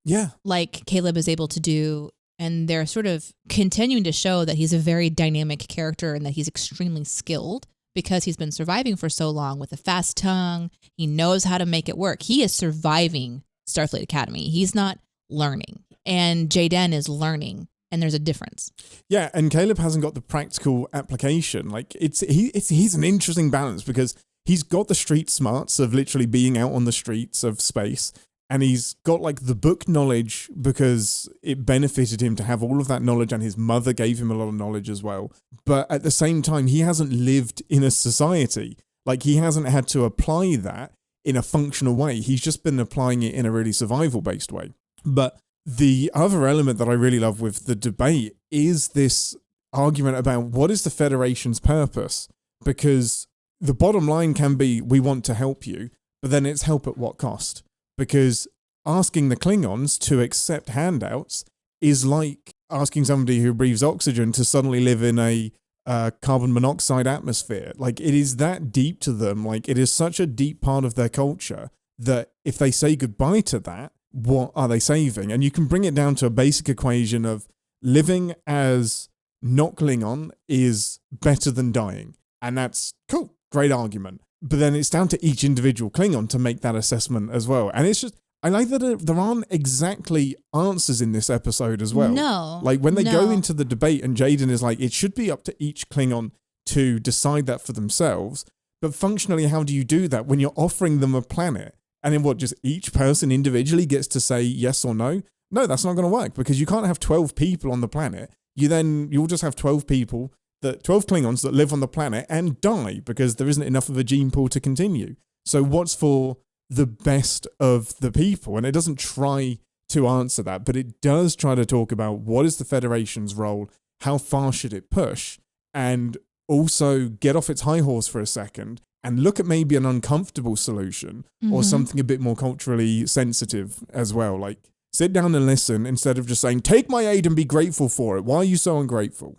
like Caleb is able to do, and they're sort of continuing to show that he's a very dynamic character and that he's extremely skilled because he's been surviving for so long with a fast tongue. He knows how to make it work. He is surviving Starfleet Academy. He's not learning. And Jaden is learning. And there's a difference. Yeah, and Caleb hasn't got the practical application. Like, he's an interesting balance, because he's got the street smarts of literally being out on the streets of space, and he's got like the book knowledge because it benefited him to have all of that knowledge, and his mother gave him a lot of knowledge as well. But at the same time, he hasn't lived in a society. Like, he hasn't had to apply that in a functional way. He's just been applying it in a really survival-based way. But the other element that I really love with the debate is this argument about what is the Federation's purpose? Because the bottom line can be, we want to help you, but then it's help at what cost? Because asking the Klingons to accept handouts is like asking somebody who breathes oxygen to suddenly live in a carbon monoxide atmosphere. Like, it is that deep to them. Like, it is such a deep part of their culture that if they say goodbye to that, what are they saving? And you can bring it down to a basic equation of living as not Klingon is better than dying. And that's cool. Great argument. But then it's down to each individual Klingon to make that assessment as well. And it's just, I like that there aren't exactly answers in this episode as well. No. Like when they go into the debate and Jaden is like, it should be up to each Klingon to decide that for themselves. But functionally, how do you do that when you're offering them a planet? And then what, just each person individually gets to say yes or no? No, that's not going to work because you can't have 12 people on the planet. You'll just have 12 people, 12 Klingons that live on the planet and die because there isn't enough of a gene pool to continue. So what's for the best of the people? And it doesn't try to answer that, but it does try to talk about what is the Federation's role, how far should it push, and also get off its high horse for a second and look at maybe an uncomfortable solution or something a bit more culturally sensitive as well. Like sit down and listen instead of just saying, take my aid and be grateful for it. Why are you so ungrateful?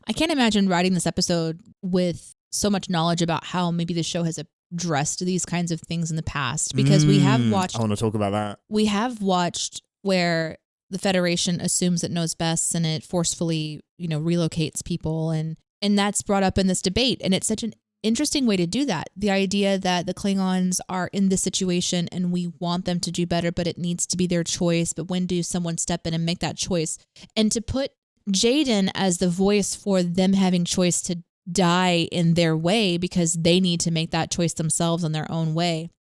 I can't imagine writing this episode with so much knowledge about how maybe the show has addressed these kinds of things in the past, because we have watched... I want to talk about that. We have watched where the Federation assumes it knows best and it forcefully, relocates people. And that's brought up in this debate. And it's such an interesting way to do that. The idea that the Klingons are in this situation and we want them to do better, but it needs to be their choice. But when do someone step in and make that choice? And to put Jaden as the voice for them having choice to die in their way because they need to make that choice themselves in their own way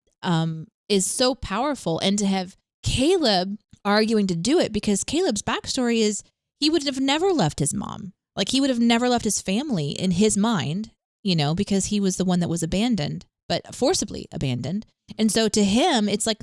is so powerful. And to have Caleb arguing to do it, because Caleb's backstory is he would have never left his mom. Like he would have never left his family in his mind, because he was the one that was abandoned, but forcibly abandoned. And so to him, it's like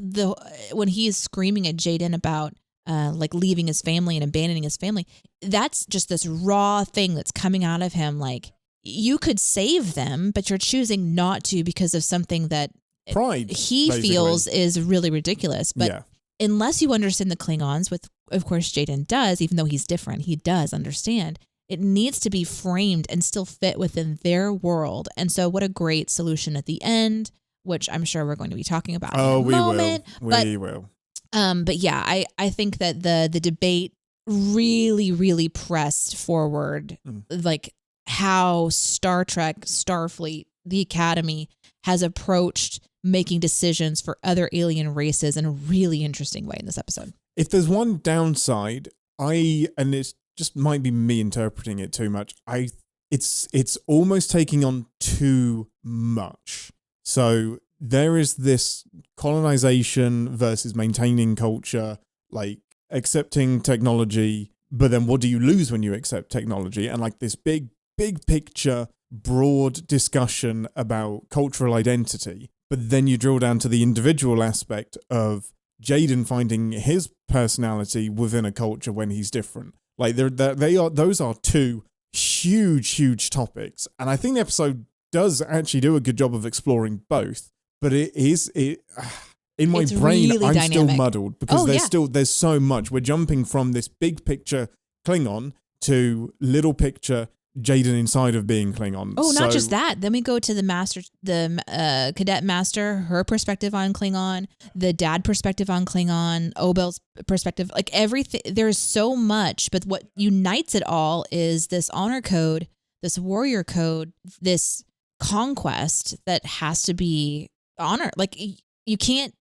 when he is screaming at Jaden about like leaving his family and abandoning his family, that's just this raw thing that's coming out of him. Like you could save them, but you're choosing not to because of something that pride he basically feels is really ridiculous. But unless you understand the Klingons, with of course Jaden does, even though he's different, he does understand. It needs to be framed and still fit within their world. And so what a great solution at the end, which I'm sure we're going to be talking about in a moment. We will. But yeah, I think that the debate really, really pressed forward like how Star Trek, Starfleet, the Academy has approached making decisions for other alien races in a really interesting way in this episode. If there's one downside, and it's just might be me interpreting it too much, it's almost taking on too much. So there is this colonization versus maintaining culture, like accepting technology, but then what do you lose when you accept technology? And like this big picture, broad discussion about cultural identity. But then you drill down to the individual aspect of Jaden finding his personality within a culture when he's different. Like those are two huge topics. And I think the episode does actually do a good job of exploring both. But in my brain, really I'm dynamic. still muddled because there's so much. We're jumping from this big picture Klingon to little picture Jaden inside of being Klingon. Oh, not just that. Then we go to the cadet master, her perspective on Klingon, the dad perspective on Klingon, Obel's perspective, like everything. There's so much, but what unites it all is this honor code, this warrior code, this conquest that has to be honored. Like you can't,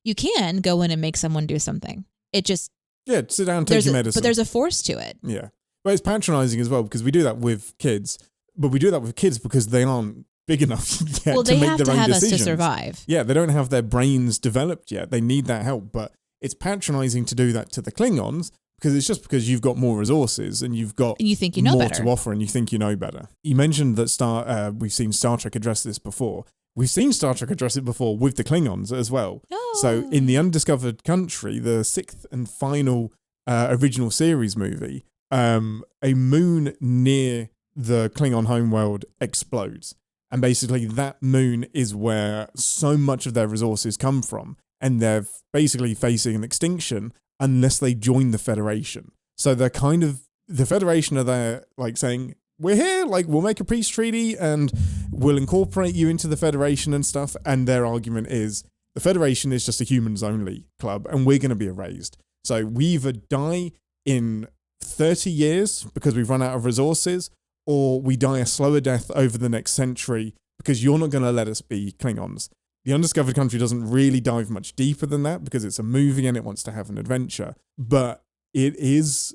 you can go in and make someone do something. It just, sit down and take your medicine. But there's a force to it. Yeah. But it's patronizing as well because we do that with kids, but we do that with kids because they aren't big enough yet to make their own decisions. Well, they have to have us to survive. Yeah, they don't have their brains developed yet. They need that help, but it's patronizing to do that to the Klingons because it's just because you've got more resources and you've got you think you know more better to offer and you think you know better. You mentioned that we've seen Star Trek address this before. We've seen Star Trek address it before with the Klingons as well. Oh. So in The Undiscovered Country, the 6th and final original series movie, a moon near the Klingon homeworld explodes. And basically that moon is where so much of their resources come from. And they're basically facing an extinction unless they join the Federation. So they're the Federation are there like saying, we're here, like we'll make a peace treaty and we'll incorporate you into the Federation and stuff. And their argument is the Federation is just a humans only club and we're going to be erased. So we either die in 30 years because we've run out of resources, or we die a slower death over the next century because you're not going to let us be Klingons. The Undiscovered Country doesn't really dive much deeper than that because it's a movie and it wants to have an adventure. But it is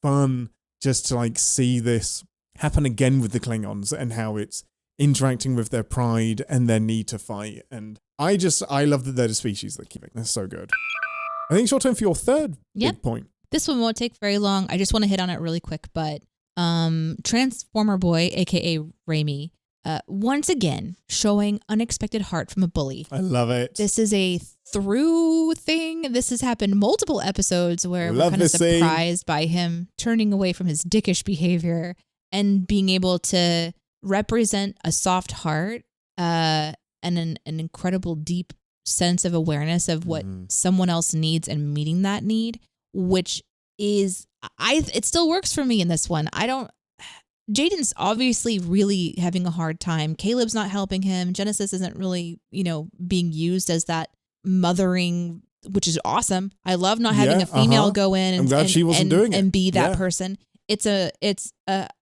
fun just to like see this happen again with the Klingons and how it's interacting with their pride and their need to fight. And I love that they're the species that keep it. They're so good. I think it's your turn for your third big point. This one won't take very long. I just want to hit on it really quick, but Transformer Boy, aka Raimi, once again showing unexpected heart from a bully. I love it. This is a through thing. This has happened multiple episodes where we're kind of surprised by him turning away from his dickish behavior and being able to represent a soft heart and an incredible deep sense of awareness of what someone else needs and meeting that need, which is it still works for me in this one. Jaden's obviously really having a hard time. Caleb's not helping him. Genesis isn't really, being used as that mothering, which is awesome. I love not having a female go in and be that person. It's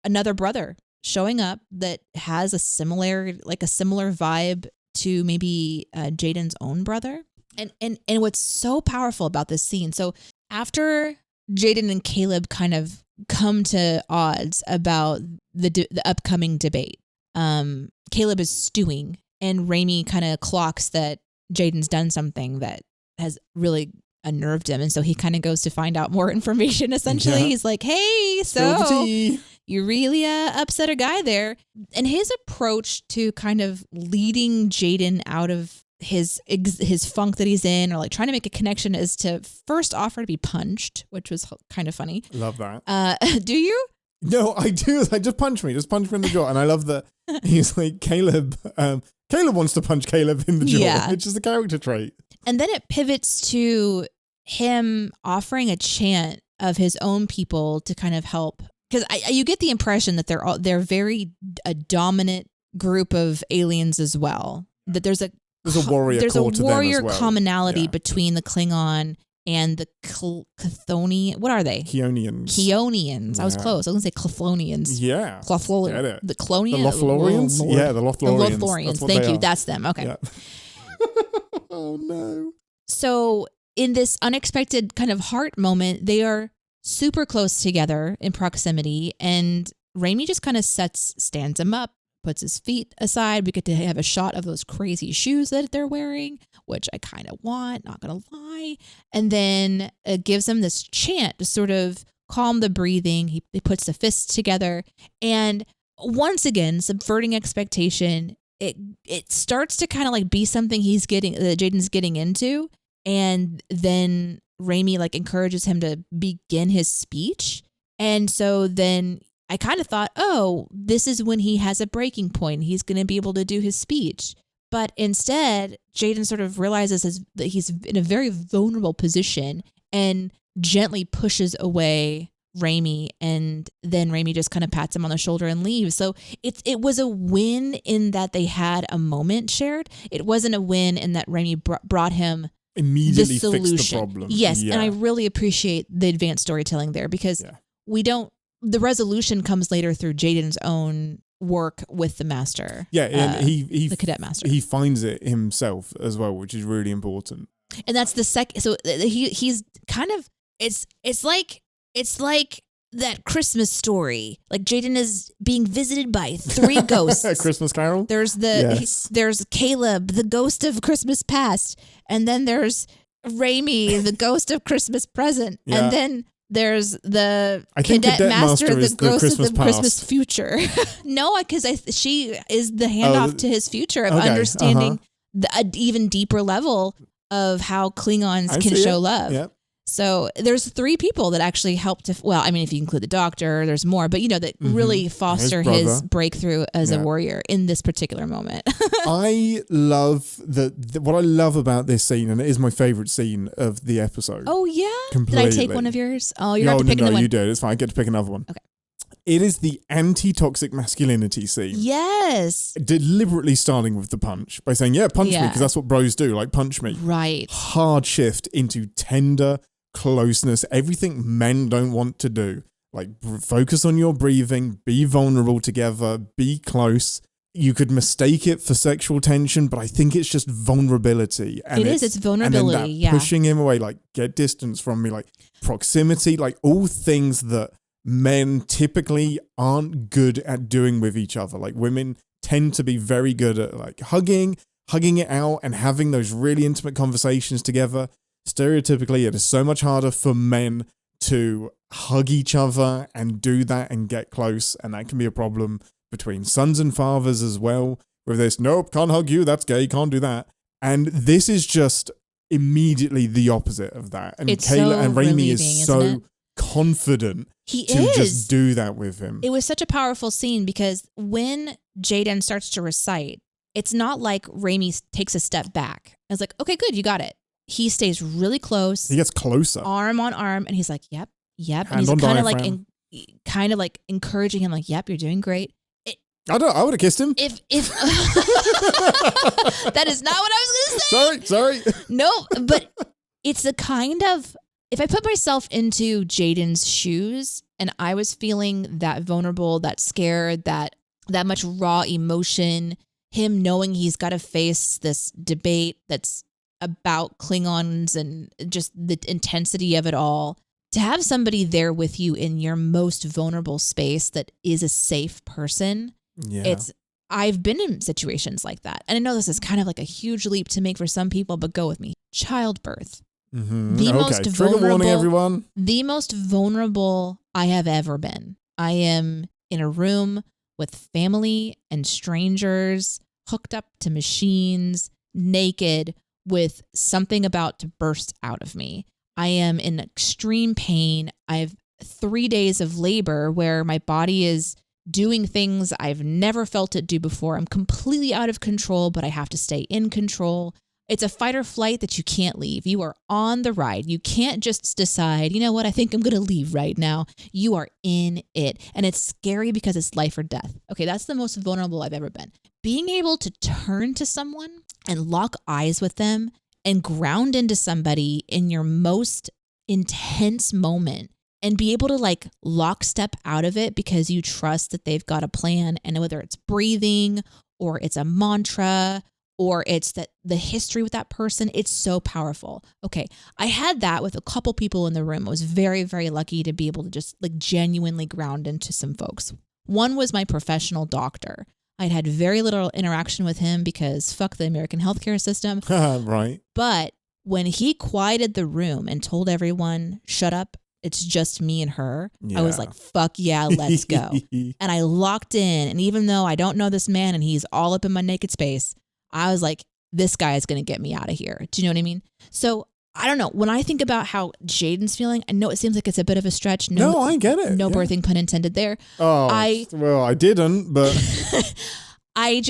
another brother showing up that has a similar vibe to maybe Jaden's own brother. And what's so powerful about this scene. So after Jaden and Caleb kind of come to odds about the upcoming debate, Caleb is stewing and Raimi kind of clocks that Jaden's done something that has really unnerved him. And so he kind of goes to find out more information. Essentially, he's like, hey, so you really upset a guy there. And his approach to kind of leading Jaden out of his funk that he's in, or like trying to make a connection, is to first offer to be punched, which was kind of funny. Love that. Do you? No, I do. Like, just punch me in the jaw. And I love that he's like, Caleb wants to punch Caleb in the jaw, which is a character trait. And then it pivots to him offering a chant of his own people to kind of help, because you get the impression that they're very a dominant group of aliens as well. That there's a warrior commonality between the Klingon and the Chthonian. What are they? Keonians. I was close. I was going to say Clothlonians. Yeah. The Clonians? The Lothlorians? Yeah, the Lothlorians. The Lothlorians. Thank you. That's them. Okay. Yeah. Oh, no. So in this unexpected kind of heart moment, they are super close together in proximity, and Raimi just kind of stands him up, puts his feet aside. We get to have a shot of those crazy shoes that they're wearing, which I kind of want, not going to lie. And then it gives him this chant to sort of calm the breathing. He puts the fists together, and once again, subverting expectation. It starts to kind of like be something that Jaden's getting into. And then Raimi like encourages him to begin his speech. And so then I kind of thought, oh, this is when he has a breaking point. He's going to be able to do his speech. But instead, Jaden sort of realizes that he's in a very vulnerable position and gently pushes away Raimi, and then Raimi just kind of pats him on the shoulder and leaves. So it was a win in that they had a moment shared. It wasn't a win in that Raimi brought him immediately the solution. Fix the problem. Yes, and I really appreciate the advanced storytelling there, because the resolution comes later through Jaden's own work with the master. Yeah, and the cadet master. He finds it himself as well, which is really important. And that's the second. So he's kind of it's like that Christmas story. Like Jaden is being visited by 3 ghosts. Christmas Carol. There's there's Caleb, the ghost of Christmas past, and then there's Raimi, the ghost of Christmas present, and then there's the cadet master, the ghost of the Christmas future. No, because she is the handoff to his future of understanding an even deeper level of how Klingons can show love. Yep. So there's 3 people that actually help to, well, I mean, if you include the doctor, there's more, but that really foster his breakthrough as a warrior in this particular moment. I love what I love about this scene, and it is my favorite scene of the episode. Oh yeah? Completely. Did I take one of yours? Oh, you're not to pick another one. No, you did. It's fine. I get to pick another one. Okay. It is the anti-toxic masculinity scene. Yes. Deliberately starting with the punch by saying, punch me, because that's what bros do, like punch me. Right. Hard shift into tender closeness, everything men don't want to do. Like, focus on your breathing, be vulnerable together, be close. You could mistake it for sexual tension, but I think it's just vulnerability. And it's vulnerability, and then that pushing him away, like, get distance from me, like, proximity, like, all things that men typically aren't good at doing with each other. Like, women tend to be very good at, like, hugging it out and having those really intimate conversations together. Stereotypically, it is so much harder for men to hug each other and do that and get close, and that can be a problem between sons and fathers as well, with this, nope, can't hug you, that's gay, can't do that. And this is just immediately the opposite of that. And it's Kayla so and Raimi relieving, is so confident to just do that with him. It was such a powerful scene because when Jaden starts to recite, it's not like Raimi takes a step back. I was like, okay, good, you got it. He stays really close. He gets closer. Arm on arm. And he's like, yep. Hand and he's on kind diaphragm. of like encouraging him, like, yep, you're doing great. I would have kissed him. If that is not what I was going to say. Sorry. No, but it's the kind of, if I put myself into Jaden's shoes and I was feeling that vulnerable, that scared, that much raw emotion, him knowing he's got to face this debate that's about Klingons and just the intensity of it all, to have somebody there with you in your most vulnerable space that is a safe person. Yeah. I've been in situations like that. And I know this is kind of like a huge leap to make for some people, but go with me. Childbirth. Mm-hmm. The most Trigger vulnerable, warning, everyone. The most vulnerable I have ever been. I am in a room with family and strangers, hooked up to machines, naked, with something about to burst out of me. I am in extreme pain. I have 3 days of labor where my body is doing things I've never felt it do before. I'm completely out of control, but I have to stay in control. It's a fight or flight that you can't leave. You are on the ride. You can't just decide, you know what, I think I'm going to leave right now. You are in it. And it's scary because it's life or death. Okay, that's the most vulnerable I've ever been. Being able to turn to someone and lock eyes with them and ground into somebody in your most intense moment and be able to like lockstep out of it because you trust that they've got a plan, and whether it's breathing or it's a mantra or it's the history with that person, it's so powerful. Okay, I had that with a couple people in the room. I was very, very lucky to be able to just like genuinely ground into some folks. One was my professional doctor. I'd had very little interaction with him because fuck the American healthcare system. Right. But when he quieted the room and told everyone, shut up, it's just me and her, I was like, fuck yeah, let's go. And I locked in. And even though I don't know this man and he's all up in my naked space, I was like, this guy is going to get me out of here. Do you know what I mean? So I don't know. When I think about how Jaden's feeling, I know it seems like it's a bit of a stretch. No, I get it. No birthing pun intended there. Oh, I didn't, but I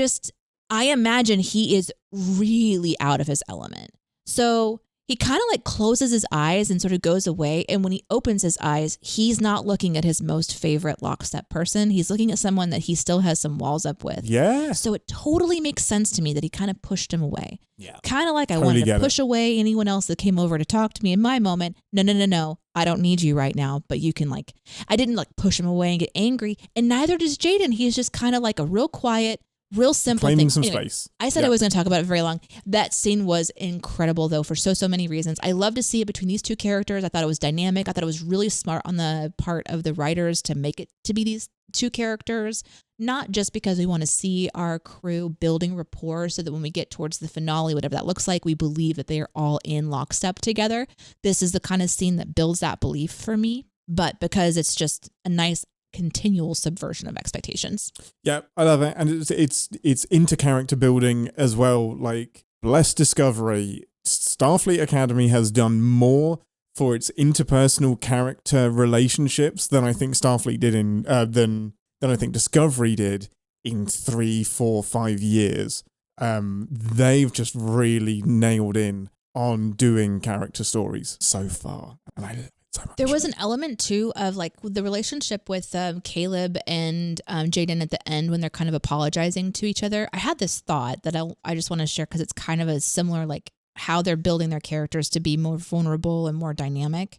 imagine he is really out of his element. So he kind of like closes his eyes and sort of goes away. And when he opens his eyes, he's not looking at his most favorite lockstep person. He's looking at someone that he still has some walls up with. Yeah. So it totally makes sense to me that he kind of pushed him away. Yeah. Kind of like I wanted to push away anyone else that came over to talk to me in my moment. No. I don't need you right now, but you can like, I didn't like push him away and get angry. And neither does Jaden. He's just kind of like a real quiet, real simple claiming thing. Some anyway, space. I said I was going to talk about it very long. That scene was incredible, though, for so many reasons. I love to see it between these two characters. I thought it was dynamic. I thought it was really smart on the part of the writers to make it to be these two characters, not just because we want to see our crew building rapport so that when we get towards the finale, whatever that looks like, we believe that they are all in lockstep together. This is the kind of scene that builds that belief for me, but because it's just a nice continual subversion of expectations. Yeah, I love it. And it's into character building as well. Like, bless Discovery, Starfleet Academy has done more for its interpersonal character relationships than I think Starfleet did in than I think Discovery did in 3, 4, 5 years. They've just really nailed in on doing character stories so far, and I love it so much. There was an element too of like the relationship with Caleb and Jaden at the end when they're kind of apologizing to each other. I had this thought that I just want to share because it's kind of a similar like how they're building their characters to be more vulnerable and more dynamic.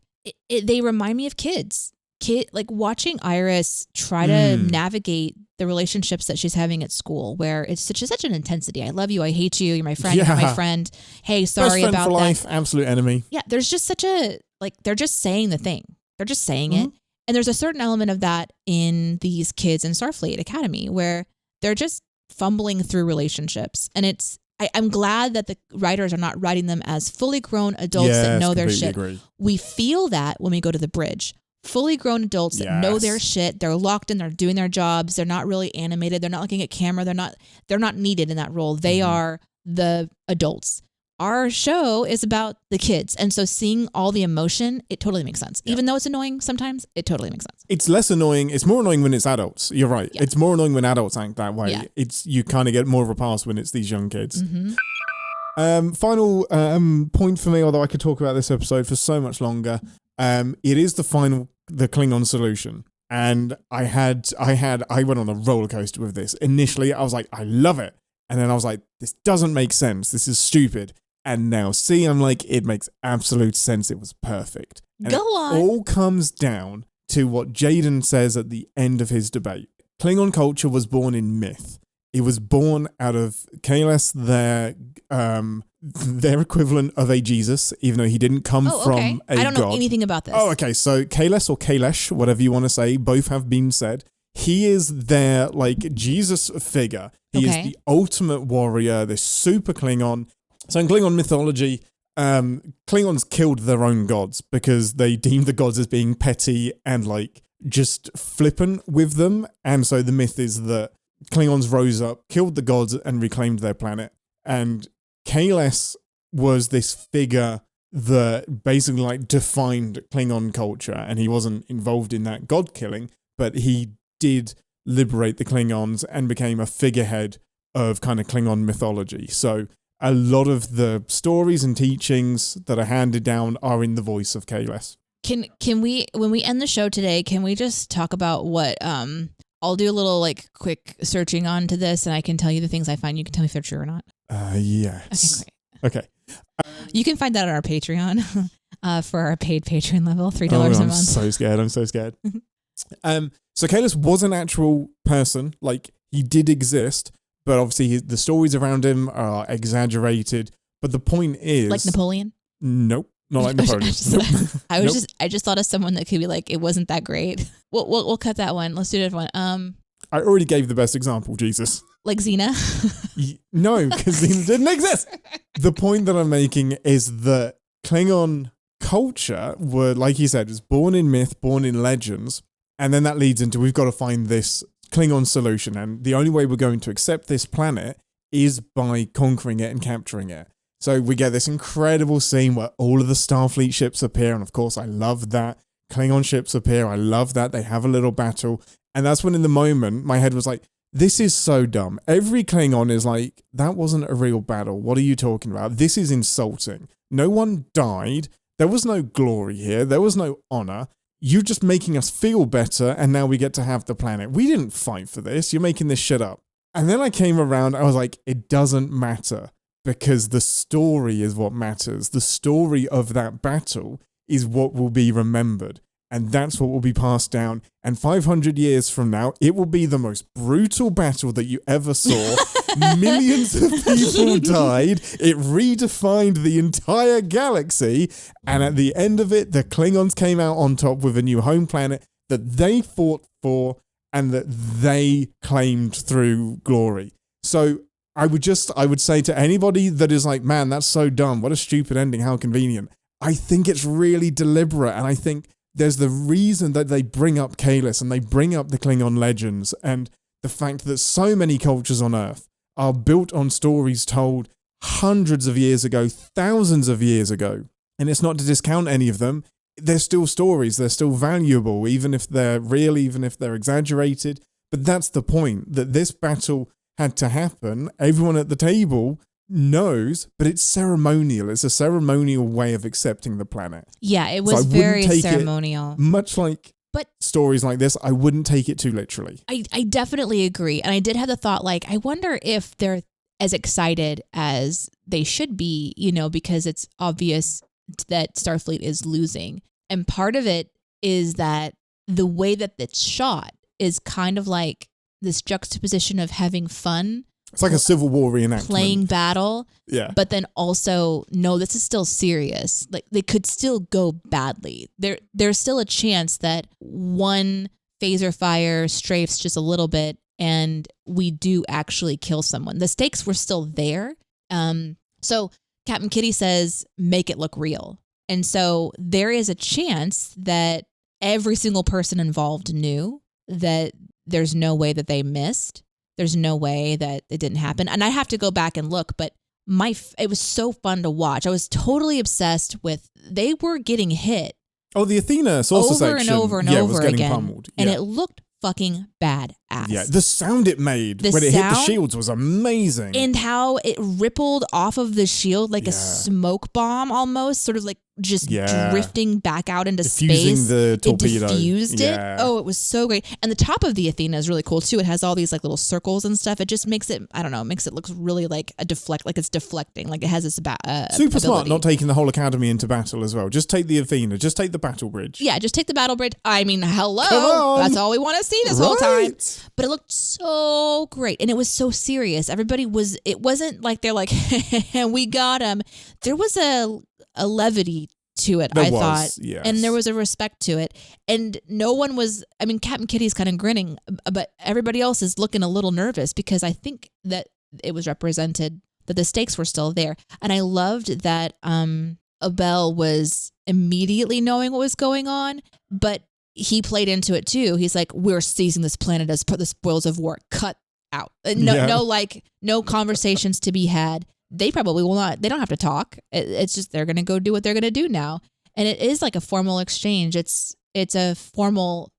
They remind me of kids. watching Iris try to navigate the relationships that she's having at school, where it's such an intensity. I love you. I hate you. You're my friend. You're not my friend. Hey, sorry Best friend about for that. life, absolute enemy. Yeah, there's just such a, they're just saying the thing. They're just saying it. And there's a certain element of that in these kids in Starfleet Academy where they're just fumbling through relationships. And I'm glad that the writers are not writing them as fully grown adults that know their shit. Agree. We feel that when we go to the bridge. Fully grown adults that know their shit. They're locked in. They're doing their jobs. They're not really animated. They're not looking at camera. They're not needed in that role. They are the adults. Our show is about the kids. And so seeing all the emotion, it totally makes sense. Yeah. Even though it's annoying sometimes, it totally makes sense. It's less annoying. It's more annoying when it's adults. You're right. Yeah. It's more annoying when adults act that way. Yeah. You kind of get more of a pass when it's these young kids. Final point for me, although I could talk about this episode for so much longer. It is the Klingon solution. And I went on a roller coaster with this. Initially, I was like, I love it. And then I was like, this doesn't make sense. This is stupid. And now, I'm like, it makes absolute sense. It was perfect. And Go on. It all comes down to what Jaden says at the end of his debate. Klingon culture was born in myth. It was born out of Khaless, their equivalent of a Jesus, even though he didn't come from a god. I don't know anything about this. Oh, okay. So Khaless or Kalesh, whatever you want to say, both have been said. He is their Jesus figure. He is the ultimate warrior, this super Klingon. So in Klingon mythology, Klingons killed their own gods because they deemed the gods as being petty and just flippant with them. And so the myth is that Klingons rose up, killed the gods, and reclaimed their planet. And Khaless was this figure that basically defined Klingon culture, and he wasn't involved in that god killing, but he did liberate the Klingons and became a figurehead of kind of Klingon mythology. So a lot of the stories and teachings that are handed down are in the voice of Khaless. Can we, when we end the show today, can we just talk about what I'll do a little quick searching onto this, and I can tell you the things I find. You can tell me if they're true or not. Yes. Okay, great. Okay. You can find that on our Patreon for our paid Patreon level, $3 a month. I'm so scared. So Khaless was an actual person. He did exist, but obviously the stories around him are exaggerated. But the point is... Like Napoleon? Nope. Not like Napoleon. I just thought of someone that could be it wasn't that great. We'll cut that one. Let's do a different one. I already gave the best example, Jesus. Like Xena? No, because Xena didn't exist. The point that I'm making is that Klingon culture like you said, was born in myth, born in legends. And then that leads into, we've got to find this Klingon solution. And the only way we're going to accept this planet is by conquering it and capturing it. So we get this incredible scene where all of the Starfleet ships appear. And of course, I love that. Klingon ships appear. I love that. They have a little battle. And that's when in the moment, my head was like, this is so dumb. Every Klingon is like, that wasn't a real battle. What are you talking about? This is insulting. No one died. There was no glory here. There was no honor. You're just making us feel better, and now we get to have the planet. We didn't fight for this. You're making this shit up. And then I came around, I was like, it doesn't matter, because the story is what matters. The story of that battle is what will be remembered, and that's what will be passed down. And 500 years from now, it will be the most brutal battle that you ever saw. Millions of people died. It redefined the entire galaxy. And at the end of it, the Klingons came out on top with a new home planet that they fought for and that they claimed through glory. So I would say to anybody that is like, man, that's so dumb. What a stupid ending. How convenient. I think it's really deliberate. And I think there's the reason that they bring up Khaless and they bring up the Klingon legends and the fact that so many cultures on Earth are built on stories told hundreds of years ago, thousands of years ago. And it's not to discount any of them. They're still stories. They're still valuable, even if they're real, even if they're exaggerated. But that's the point, that this battle had to happen. Everyone at the table knows, but it's ceremonial. It's a ceremonial way of accepting the planet. Yeah, it was very ceremonial. Much like stories like this, I wouldn't take it too literally. I definitely agree. And I did have the thought, I wonder if they're as excited as they should be, because it's obvious that Starfleet is losing. And part of it is that the way that it's shot is kind of like this juxtaposition of having fun. It's like a Civil War reenactment. Playing battle. Yeah. But then also, no, this is still serious. Like, they could still go badly. There's still a chance that one phaser fire strafes just a little bit and we do actually kill someone. The stakes were still there. So Captain Kitty says, make it look real. And so there is a chance that every single person involved knew that there's no way that they missed. There's no way that it didn't happen. And I have to go back and look, but it was so fun to watch. I was totally obsessed with, they were getting hit. Oh, the Athena saucer section. Over and over again. Pummeled. And it looked fucking badass. Yeah, the sound it made when it hit the shields was amazing. And how it rippled off of the shield like a smoke bomb almost, sort of like just drifting back out into diffusing space. The torpedo. It diffused it. Oh, it was so great. And the top of the Athena is really cool too. It has all these like little circles and stuff. It just makes it, I don't know, makes it look really like like it's deflecting, like it has this super ability. Smart not taking the whole academy into battle as well. Just take the Athena, just take the battle bridge. Yeah, just take the battle bridge. I mean, hello. That's all we want to see this whole time. But it looked so great. And it was so serious. It wasn't like they're like, we got him. There was a levity to it, I thought. Yes. And there was a respect to it. And no one was, I mean, Captain Kitty's kind of grinning, but everybody else is looking a little nervous because I think that it was represented that the stakes were still there. And I loved that Abel was immediately knowing what was going on, but he played into it too. He's like, we're seizing this planet as the spoils of war. Cut out. No conversations to be had. They probably will not. They don't have to talk. It's just they're going to go do what they're going to do now. And it is like a formal exchange. It's a formal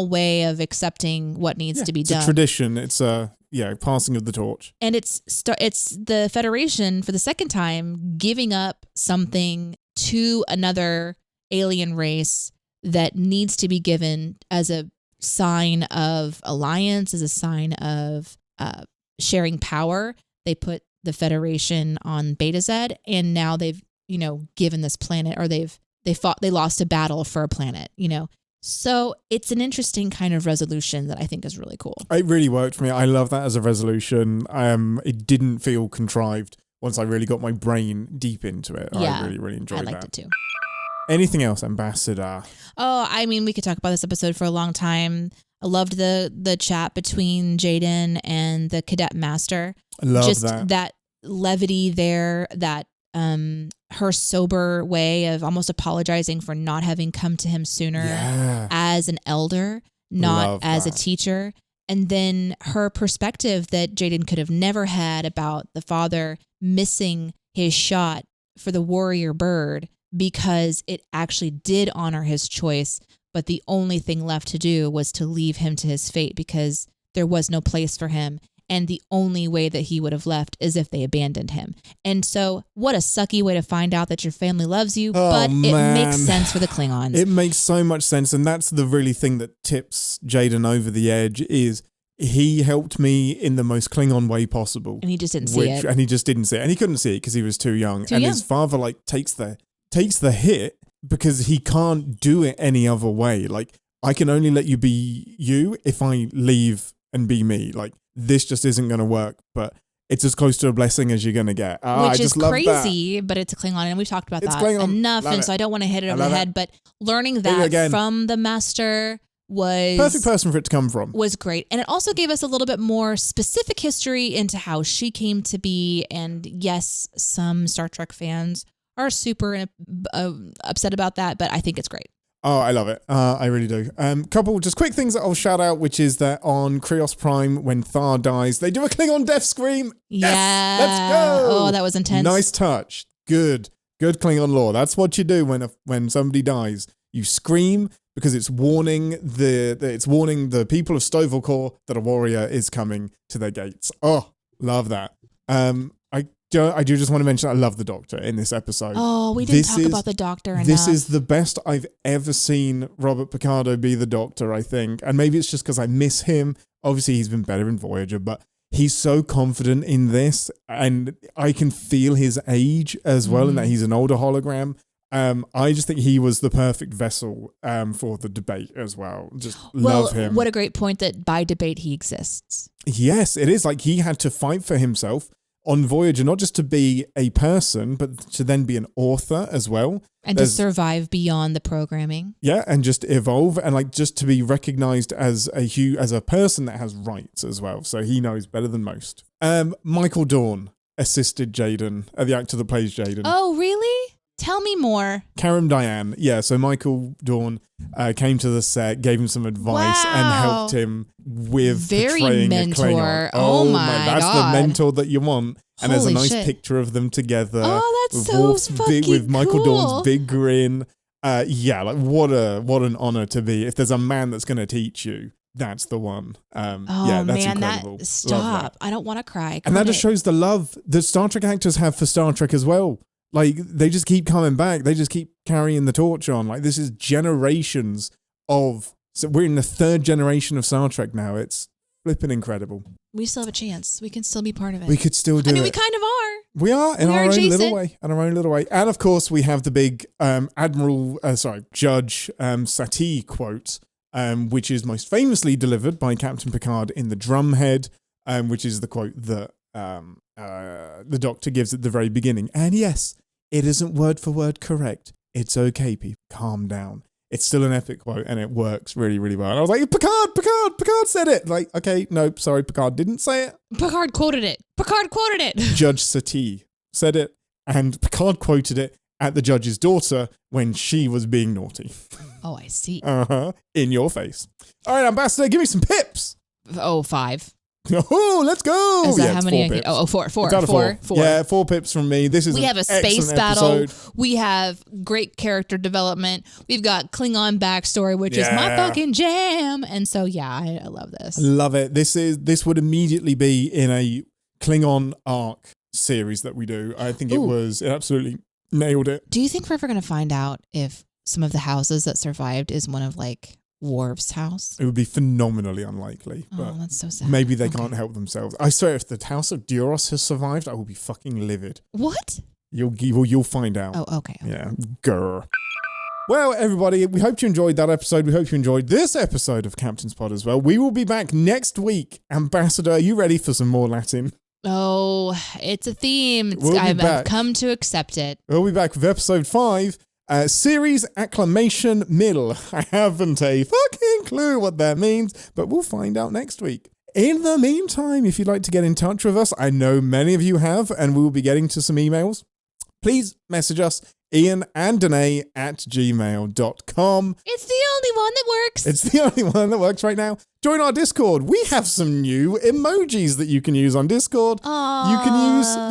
way of accepting what needs to be done. It's a tradition. It's a passing of the torch. And it's the Federation for the second time giving up something to another alien race that needs to be given as a sign of alliance, as a sign of sharing power. They put the Federation on Beta Z, and now they've given this planet, or they lost a battle for a planet. So it's an interesting kind of resolution that I think is really cool. It really worked for me. I love that as a resolution. It didn't feel contrived once I really got my brain deep into it. Yeah, I really, really enjoyed that. I liked it too. Anything else, Ambassador? Oh, I mean, we could talk about this episode for a long time. I loved the chat between Jaden and the cadet master. I love just that levity there, that her sober way of almost apologizing for not having come to him sooner as an elder, not as a teacher. And then her perspective that Jaden could have never had about the father missing his shot for the warrior bird, because it actually did honor his choice, but the only thing left to do was to leave him to his fate because there was no place for him. And the only way that he would have left is if they abandoned him. And so what a sucky way to find out that your family loves you, but it makes sense for the Klingons. It makes so much sense. And that's the really thing that tips Jaden over the edge is he helped me in the most Klingon way possible. And he just didn't see it. And he just didn't see it. And he couldn't see it because he was too young. His father takes the hit because he can't do it any other way. Like, I can only let you be you if I leave and be me. Like, this just isn't going to work, but it's as close to a blessing as you're going to get. Which is crazy, but it's a Klingon, and we've talked about that enough, and so I don't want to hit it over the head, but learning that from the master was... perfect person for it to come from. Was great. And it also gave us a little bit more specific history into how she came to be, and yes, some Star Trek fans are super upset about that, but I think it's great. Oh, I love it. I really do. Couple just quick things that I'll shout out, which is that on Krios Prime, when Thar dies, they do a Klingon death scream. Yeah. Yes, let's go. Oh, that was intense. Nice touch. Good Klingon lore. That's what you do when somebody dies. You scream because it's warning the people of Sto-vo-kor that a warrior is coming to their gates. Oh, love that. I do just want to mention I love the Doctor in this episode. Oh, we didn't talk about the Doctor enough. This is the best I've ever seen Robert Picardo be the Doctor, I think. And maybe it's just because I miss him. Obviously, he's been better in Voyager, but he's so confident in this. And I can feel his age as well, in that he's an older hologram. I just think he was the perfect vessel for the debate as well. Just love him. What a great point that by debate he exists. Yes, it is. Like, he had to fight for himself on Voyager, not just to be a person, but to then be an author as well. And to survive beyond the programming. Yeah, and just evolve and like just to be recognized as a person that has rights as well. So he knows better than most. Michael Dorn assisted Jaden, the actor that plays Jaden. Oh, really? Tell me more. Karam Diane. Yeah, so Michael Dorn came to the set, gave him some advice, and helped him with portraying a Klingon. Oh my That's God. the mentor that you want. And there's a nice shit. picture of them together. Oh, that's so fucking with Michael cool. Dorn's big grin. Yeah, like what an honor to be. If there's a man that's going to teach you, that's the one. Yeah, that's incredible. Stop. I don't want to cry. And that just shows the love that Star Trek actors have for Star Trek as well. Like, they just keep coming back. They just keep carrying the torch on. Like, this is generations of... So we're in the third generation of Star Trek now. It's flipping incredible. We still have a chance. We can still be part of it. We could still do it. We kind of are. We are in our own little way. In our own little way. And of course, we have the big Judge Satie quote, which is most famously delivered by Captain Picard in the Drumhead, which is the quote that the Doctor gives at the very beginning. And yes, it isn't word for word correct. It's okay, people. Calm down. It's still an epic quote, and it works really, really well. And I was like, Picard said it. Like, okay, nope, sorry, Picard didn't say it. Picard quoted it. Judge Satie said it, and Picard quoted it at the judge's daughter when she was being naughty. Oh, I see. In your face. All right, Ambassador, give me some pips. Oh, 5. Oh, let's go. Is that how many I get? Oh, 4. Four. Yeah, 4 pips from me. We have a space battle. Episode. We have great character development. We've got Klingon backstory, which is my fucking jam. And so, yeah, I love this. Love it. This would immediately be in a Klingon arc series that we do. I think it absolutely nailed it. Do you think we're ever going to find out if some of the houses that survived is one of like Worf's house? It would be phenomenally unlikely. Oh, that's so sad. Maybe they can't help themselves. I swear, if the House of Duros has survived, I will be fucking livid. What? You'll find out. Oh, okay. Yeah, grr. Well, everybody, we hope you enjoyed that episode. We hope you enjoyed this episode of Captain's Pod as well. We will be back next week. Ambassador, are you ready for some more Latin? Oh, it's a theme. I've come to accept it. We'll be back with episode 5. Series Acclimation Middle. I haven't a fucking clue what that means, but we'll find out next week. In the meantime, if you'd like to get in touch with us, I know many of you have, and we will be getting to some emails. Please message us, Ian and Deneé @gmail.com. It's the only one that works. It's the only one that works right now. Join our Discord. We have some new emojis that you can use on Discord. Aww.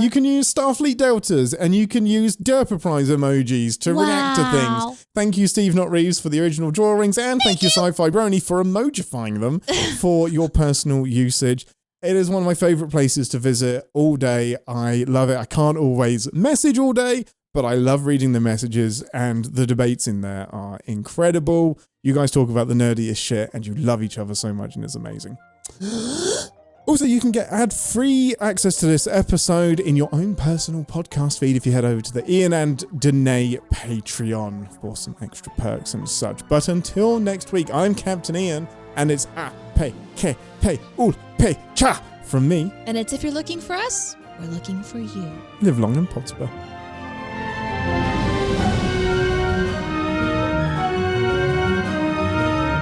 You can use Starfleet Deltas, and you can use Derpa Prize emojis to react to things. Thank you, Steve Not Reeves, for the original drawings, and thank you, Sci-Fi Brony, for emojifying them for your personal usage. It is one of my favorite places to visit all day. I love it. I can't always message all day, but I love reading the messages, and the debates in there are incredible. You guys talk about the nerdiest shit, and you love each other so much, and it's amazing. Also, you can get ad-free access to this episode in your own personal podcast feed if you head over to the Ian and Deneé Patreon for some extra perks and such. But until next week, I'm Captain Ian, and it's A-P-K-P-U-P-Cha from me. And it's if you're looking for us, we're looking for you. Live long and Podsper.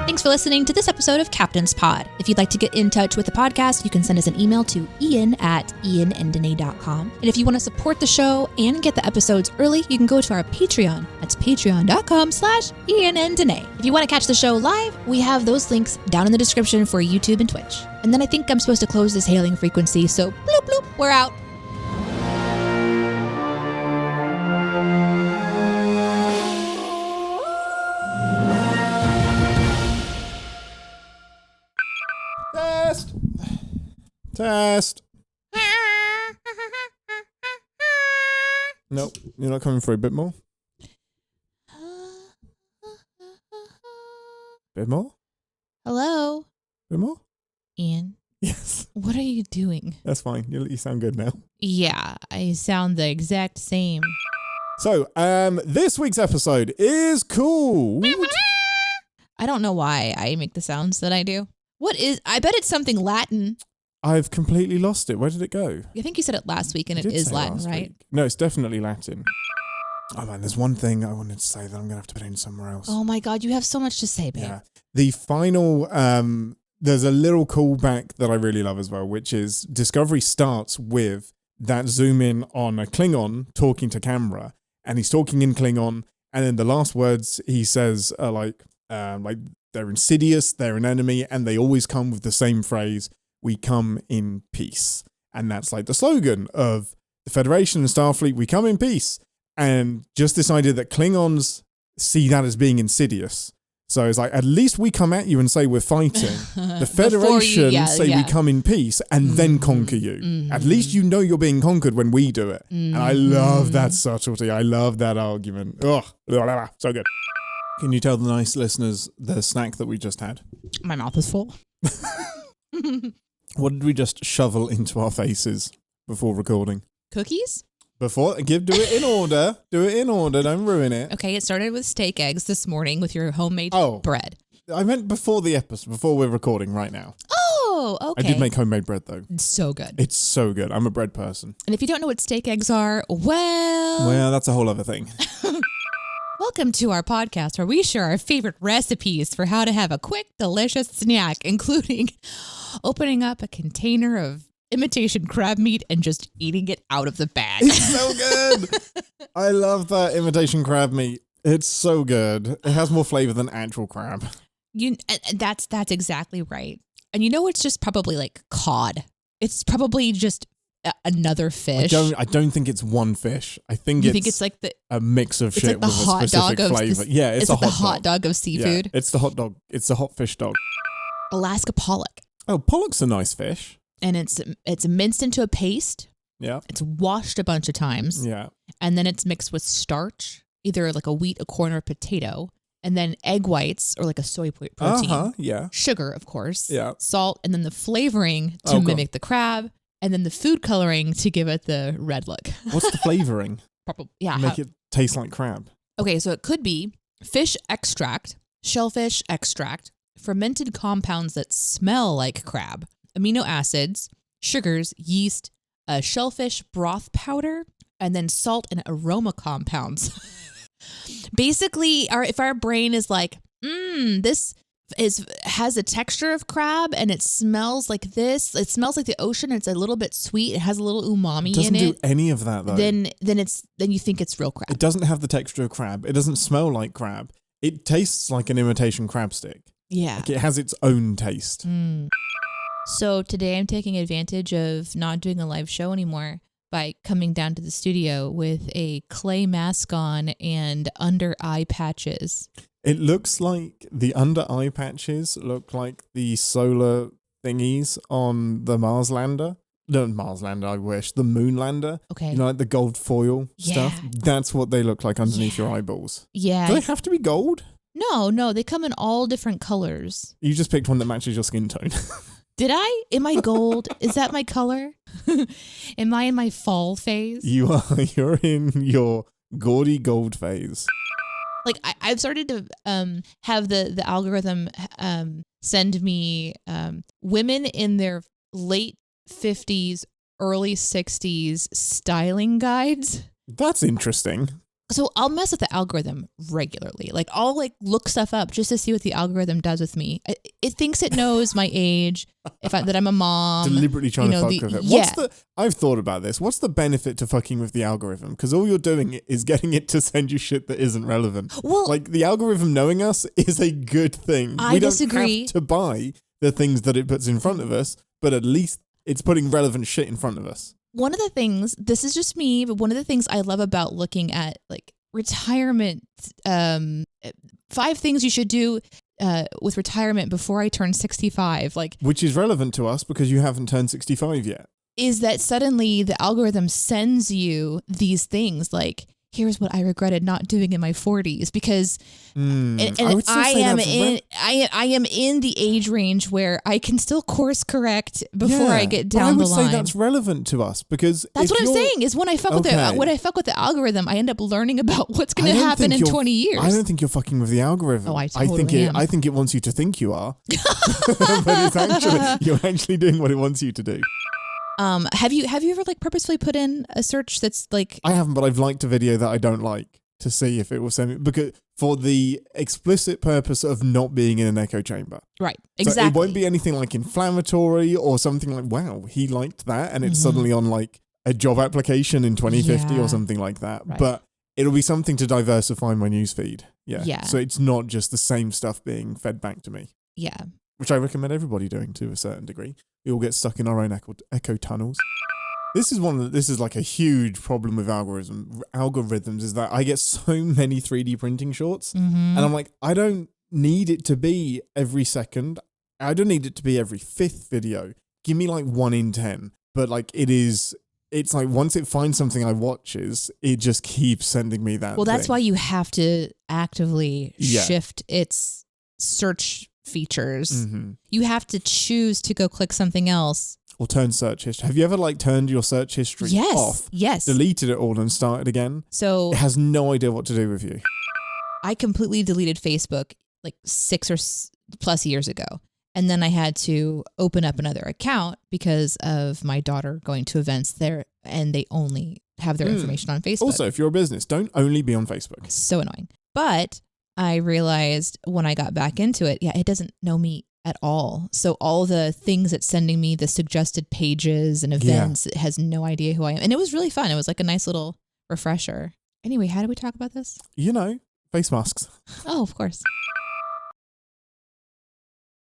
Thanks for listening to this episode of Captain's Pod. If you'd like to get in touch with the podcast, you can send us an email to ian@iananddeneé.com. And if you want to support the show and get the episodes early, you can go to our Patreon. That's patreon.com/iananddeneé. If you want to catch the show live, we have those links down in the description for YouTube and Twitch. And then I think I'm supposed to close this hailing frequency, so bloop bloop, we're out. Test. Nope, you're not coming for a bit more. Bit more? Hello? Bit more? Ian? Yes. What are you doing? That's fine. You sound good now. Yeah, I sound the exact same. So, this week's episode is cool. I don't know why I make the sounds that I do. I bet it's something Latin. I've completely lost it. Where did it go? I think you said it last week and it is Latin, right? No, it's definitely Latin. Oh man, there's one thing I wanted to say that I'm going to have to put in somewhere else. Oh my God, you have so much to say, babe. Yeah. The final, there's a little callback that I really love as well, which is Discovery starts with that zoom in on a Klingon talking to camera, and he's talking in Klingon, and then the last words he says are like they're insidious, they're an enemy, and they always come with the same phrase, "We come in peace." And that's like the slogan of the Federation and Starfleet, "We come in peace." And just this idea that Klingons see that as being insidious. So it's like, at least we come at you and say we're fighting. The Federation say we come in peace and then conquer you. Mm-hmm. At least you know you're being conquered when we do it. Mm-hmm. And I love that subtlety. I love that argument. Oh, so good. Can you tell the nice listeners the snack that we just had? My mouth is full. What did we just shovel into our faces before recording? Cookies? Do it in order. Do it in order. Don't ruin it. Okay, it started with steak eggs this morning with your homemade bread. I meant before the episode, before we're recording right now. Oh, okay. I did make homemade bread though. It's so good. It's so good. I'm a bread person. And if you don't know what steak eggs are, well, that's a whole other thing. Welcome to our podcast where we share our favorite recipes for how to have a quick, delicious snack, including opening up a container of imitation crab meat and just eating it out of the bag. It's so good. I love that imitation crab meat. It's so good. It has more flavor than actual crab. That's exactly right. And you know, it's just probably like cod. It's probably just another fish. I don't think it's one fish. I think it's like a mix of shit with a specific flavor. Yeah, it's a hot dog of seafood. Yeah, it's the hot dog. It's the hot fish dog. Alaska pollock. Oh, pollock's a nice fish. And it's minced into a paste. Yeah. It's washed a bunch of times. Yeah. And then it's mixed with starch, either like a wheat, a corn, or a potato. And then egg whites or like a soy protein. Yeah. Sugar, of course. Yeah. Salt. And then the flavoring to mimic the crab. And then the food coloring to give it the red look. What's the flavoring? Make it taste like crab. Okay, so it could be fish extract, shellfish extract, fermented compounds that smell like crab, amino acids, sugars, yeast, shellfish broth powder, and then salt and aroma compounds. Basically, if our brain is like, this has a texture of crab and it smells like this, it smells like the ocean, it's a little bit sweet, it has a little umami in it. Doesn't do any of that though. Then you think it's real crab. It doesn't have the texture of crab. It doesn't smell like crab. It tastes like an imitation crab stick. Yeah. Like it has its own taste. So today I'm taking advantage of not doing a live show anymore by coming down to the studio with a clay mask on and under eye patches. It looks like the under eye patches look like the solar thingies on the Mars lander. No, Mars lander, I wish. The moon lander. Okay. You know, like the gold foil stuff? That's what they look like underneath your eyeballs. Yeah. Do they have to be gold? No, they come in all different colors. You just picked one that matches your skin tone. Did I? Am I gold? Is that my color? Am I in my fall phase? You are. You're in your gaudy gold phase. Like I've started to have the algorithm send me women in their late 50s, early 60s styling guides. That's interesting. So I'll mess with the algorithm regularly. Like I'll look stuff up just to see what the algorithm does with me. It thinks it knows my age, that I'm a mom. Deliberately trying to fuck with it. I've thought about this. What's the benefit to fucking with the algorithm? Because all you're doing is getting it to send you shit that isn't relevant. Well, like the algorithm knowing us is a good thing. I disagree. We don't have to buy the things that it puts in front of us, but at least it's putting relevant shit in front of us. One of the things, this is just me, but one of the things I love about looking at retirement, 5 things you should do with retirement before I turn 65, which is relevant to us because you haven't turned 65 yet. Is that suddenly the algorithm sends you these things like, here's what I regretted not doing in my 40s, because I am in the age range where I can still course correct before I get down the line. I would say that's relevant to us, because that's what I'm saying is when I fuck with the algorithm, I end up learning about what's going to happen in 20 years. I don't think you're fucking with the algorithm. Oh, I totally am. I think it wants you to think you are, but you're actually doing what it wants you to do. Have you ever like purposefully put in a search that's like... I haven't, but I've liked a video that I don't like to see if it will send me, because for the explicit purpose of not being in an echo chamber. Right, exactly. So it won't be anything like inflammatory or something like, wow, he liked that, and it's suddenly on like a job application in 2050 or something like that. Right. But it'll be something to diversify my newsfeed. Yeah. So it's not just the same stuff being fed back to me. Yeah. Which I recommend everybody doing to a certain degree. We all get stuck in our own echo tunnels. This is like a huge problem with algorithms is that I get so many 3D printing shorts, and I'm like, I don't need it to be every second. I don't need it to be every 5th video. Give me like 1 in 10. But like it's like once it finds something I watches, it just keeps sending me that. Well, that's why you have to actively shift its search features. You have to choose to go click something else. Or turn search history. Have you ever like turned your search history off? Yes. Deleted it all and started again? So it has no idea what to do with you. I completely deleted Facebook like 6 or plus years ago. And then I had to open up another account because of my daughter going to events there, and they only have their information on Facebook. Also, if you're a business, don't only be on Facebook. So annoying. But I realized when I got back into it, it doesn't know me at all. So all the things it's sending me, the suggested pages and events, it has no idea who I am. And it was really fun. It was like a nice little refresher. Anyway, how did we talk about this? You know, face masks. Oh, of course.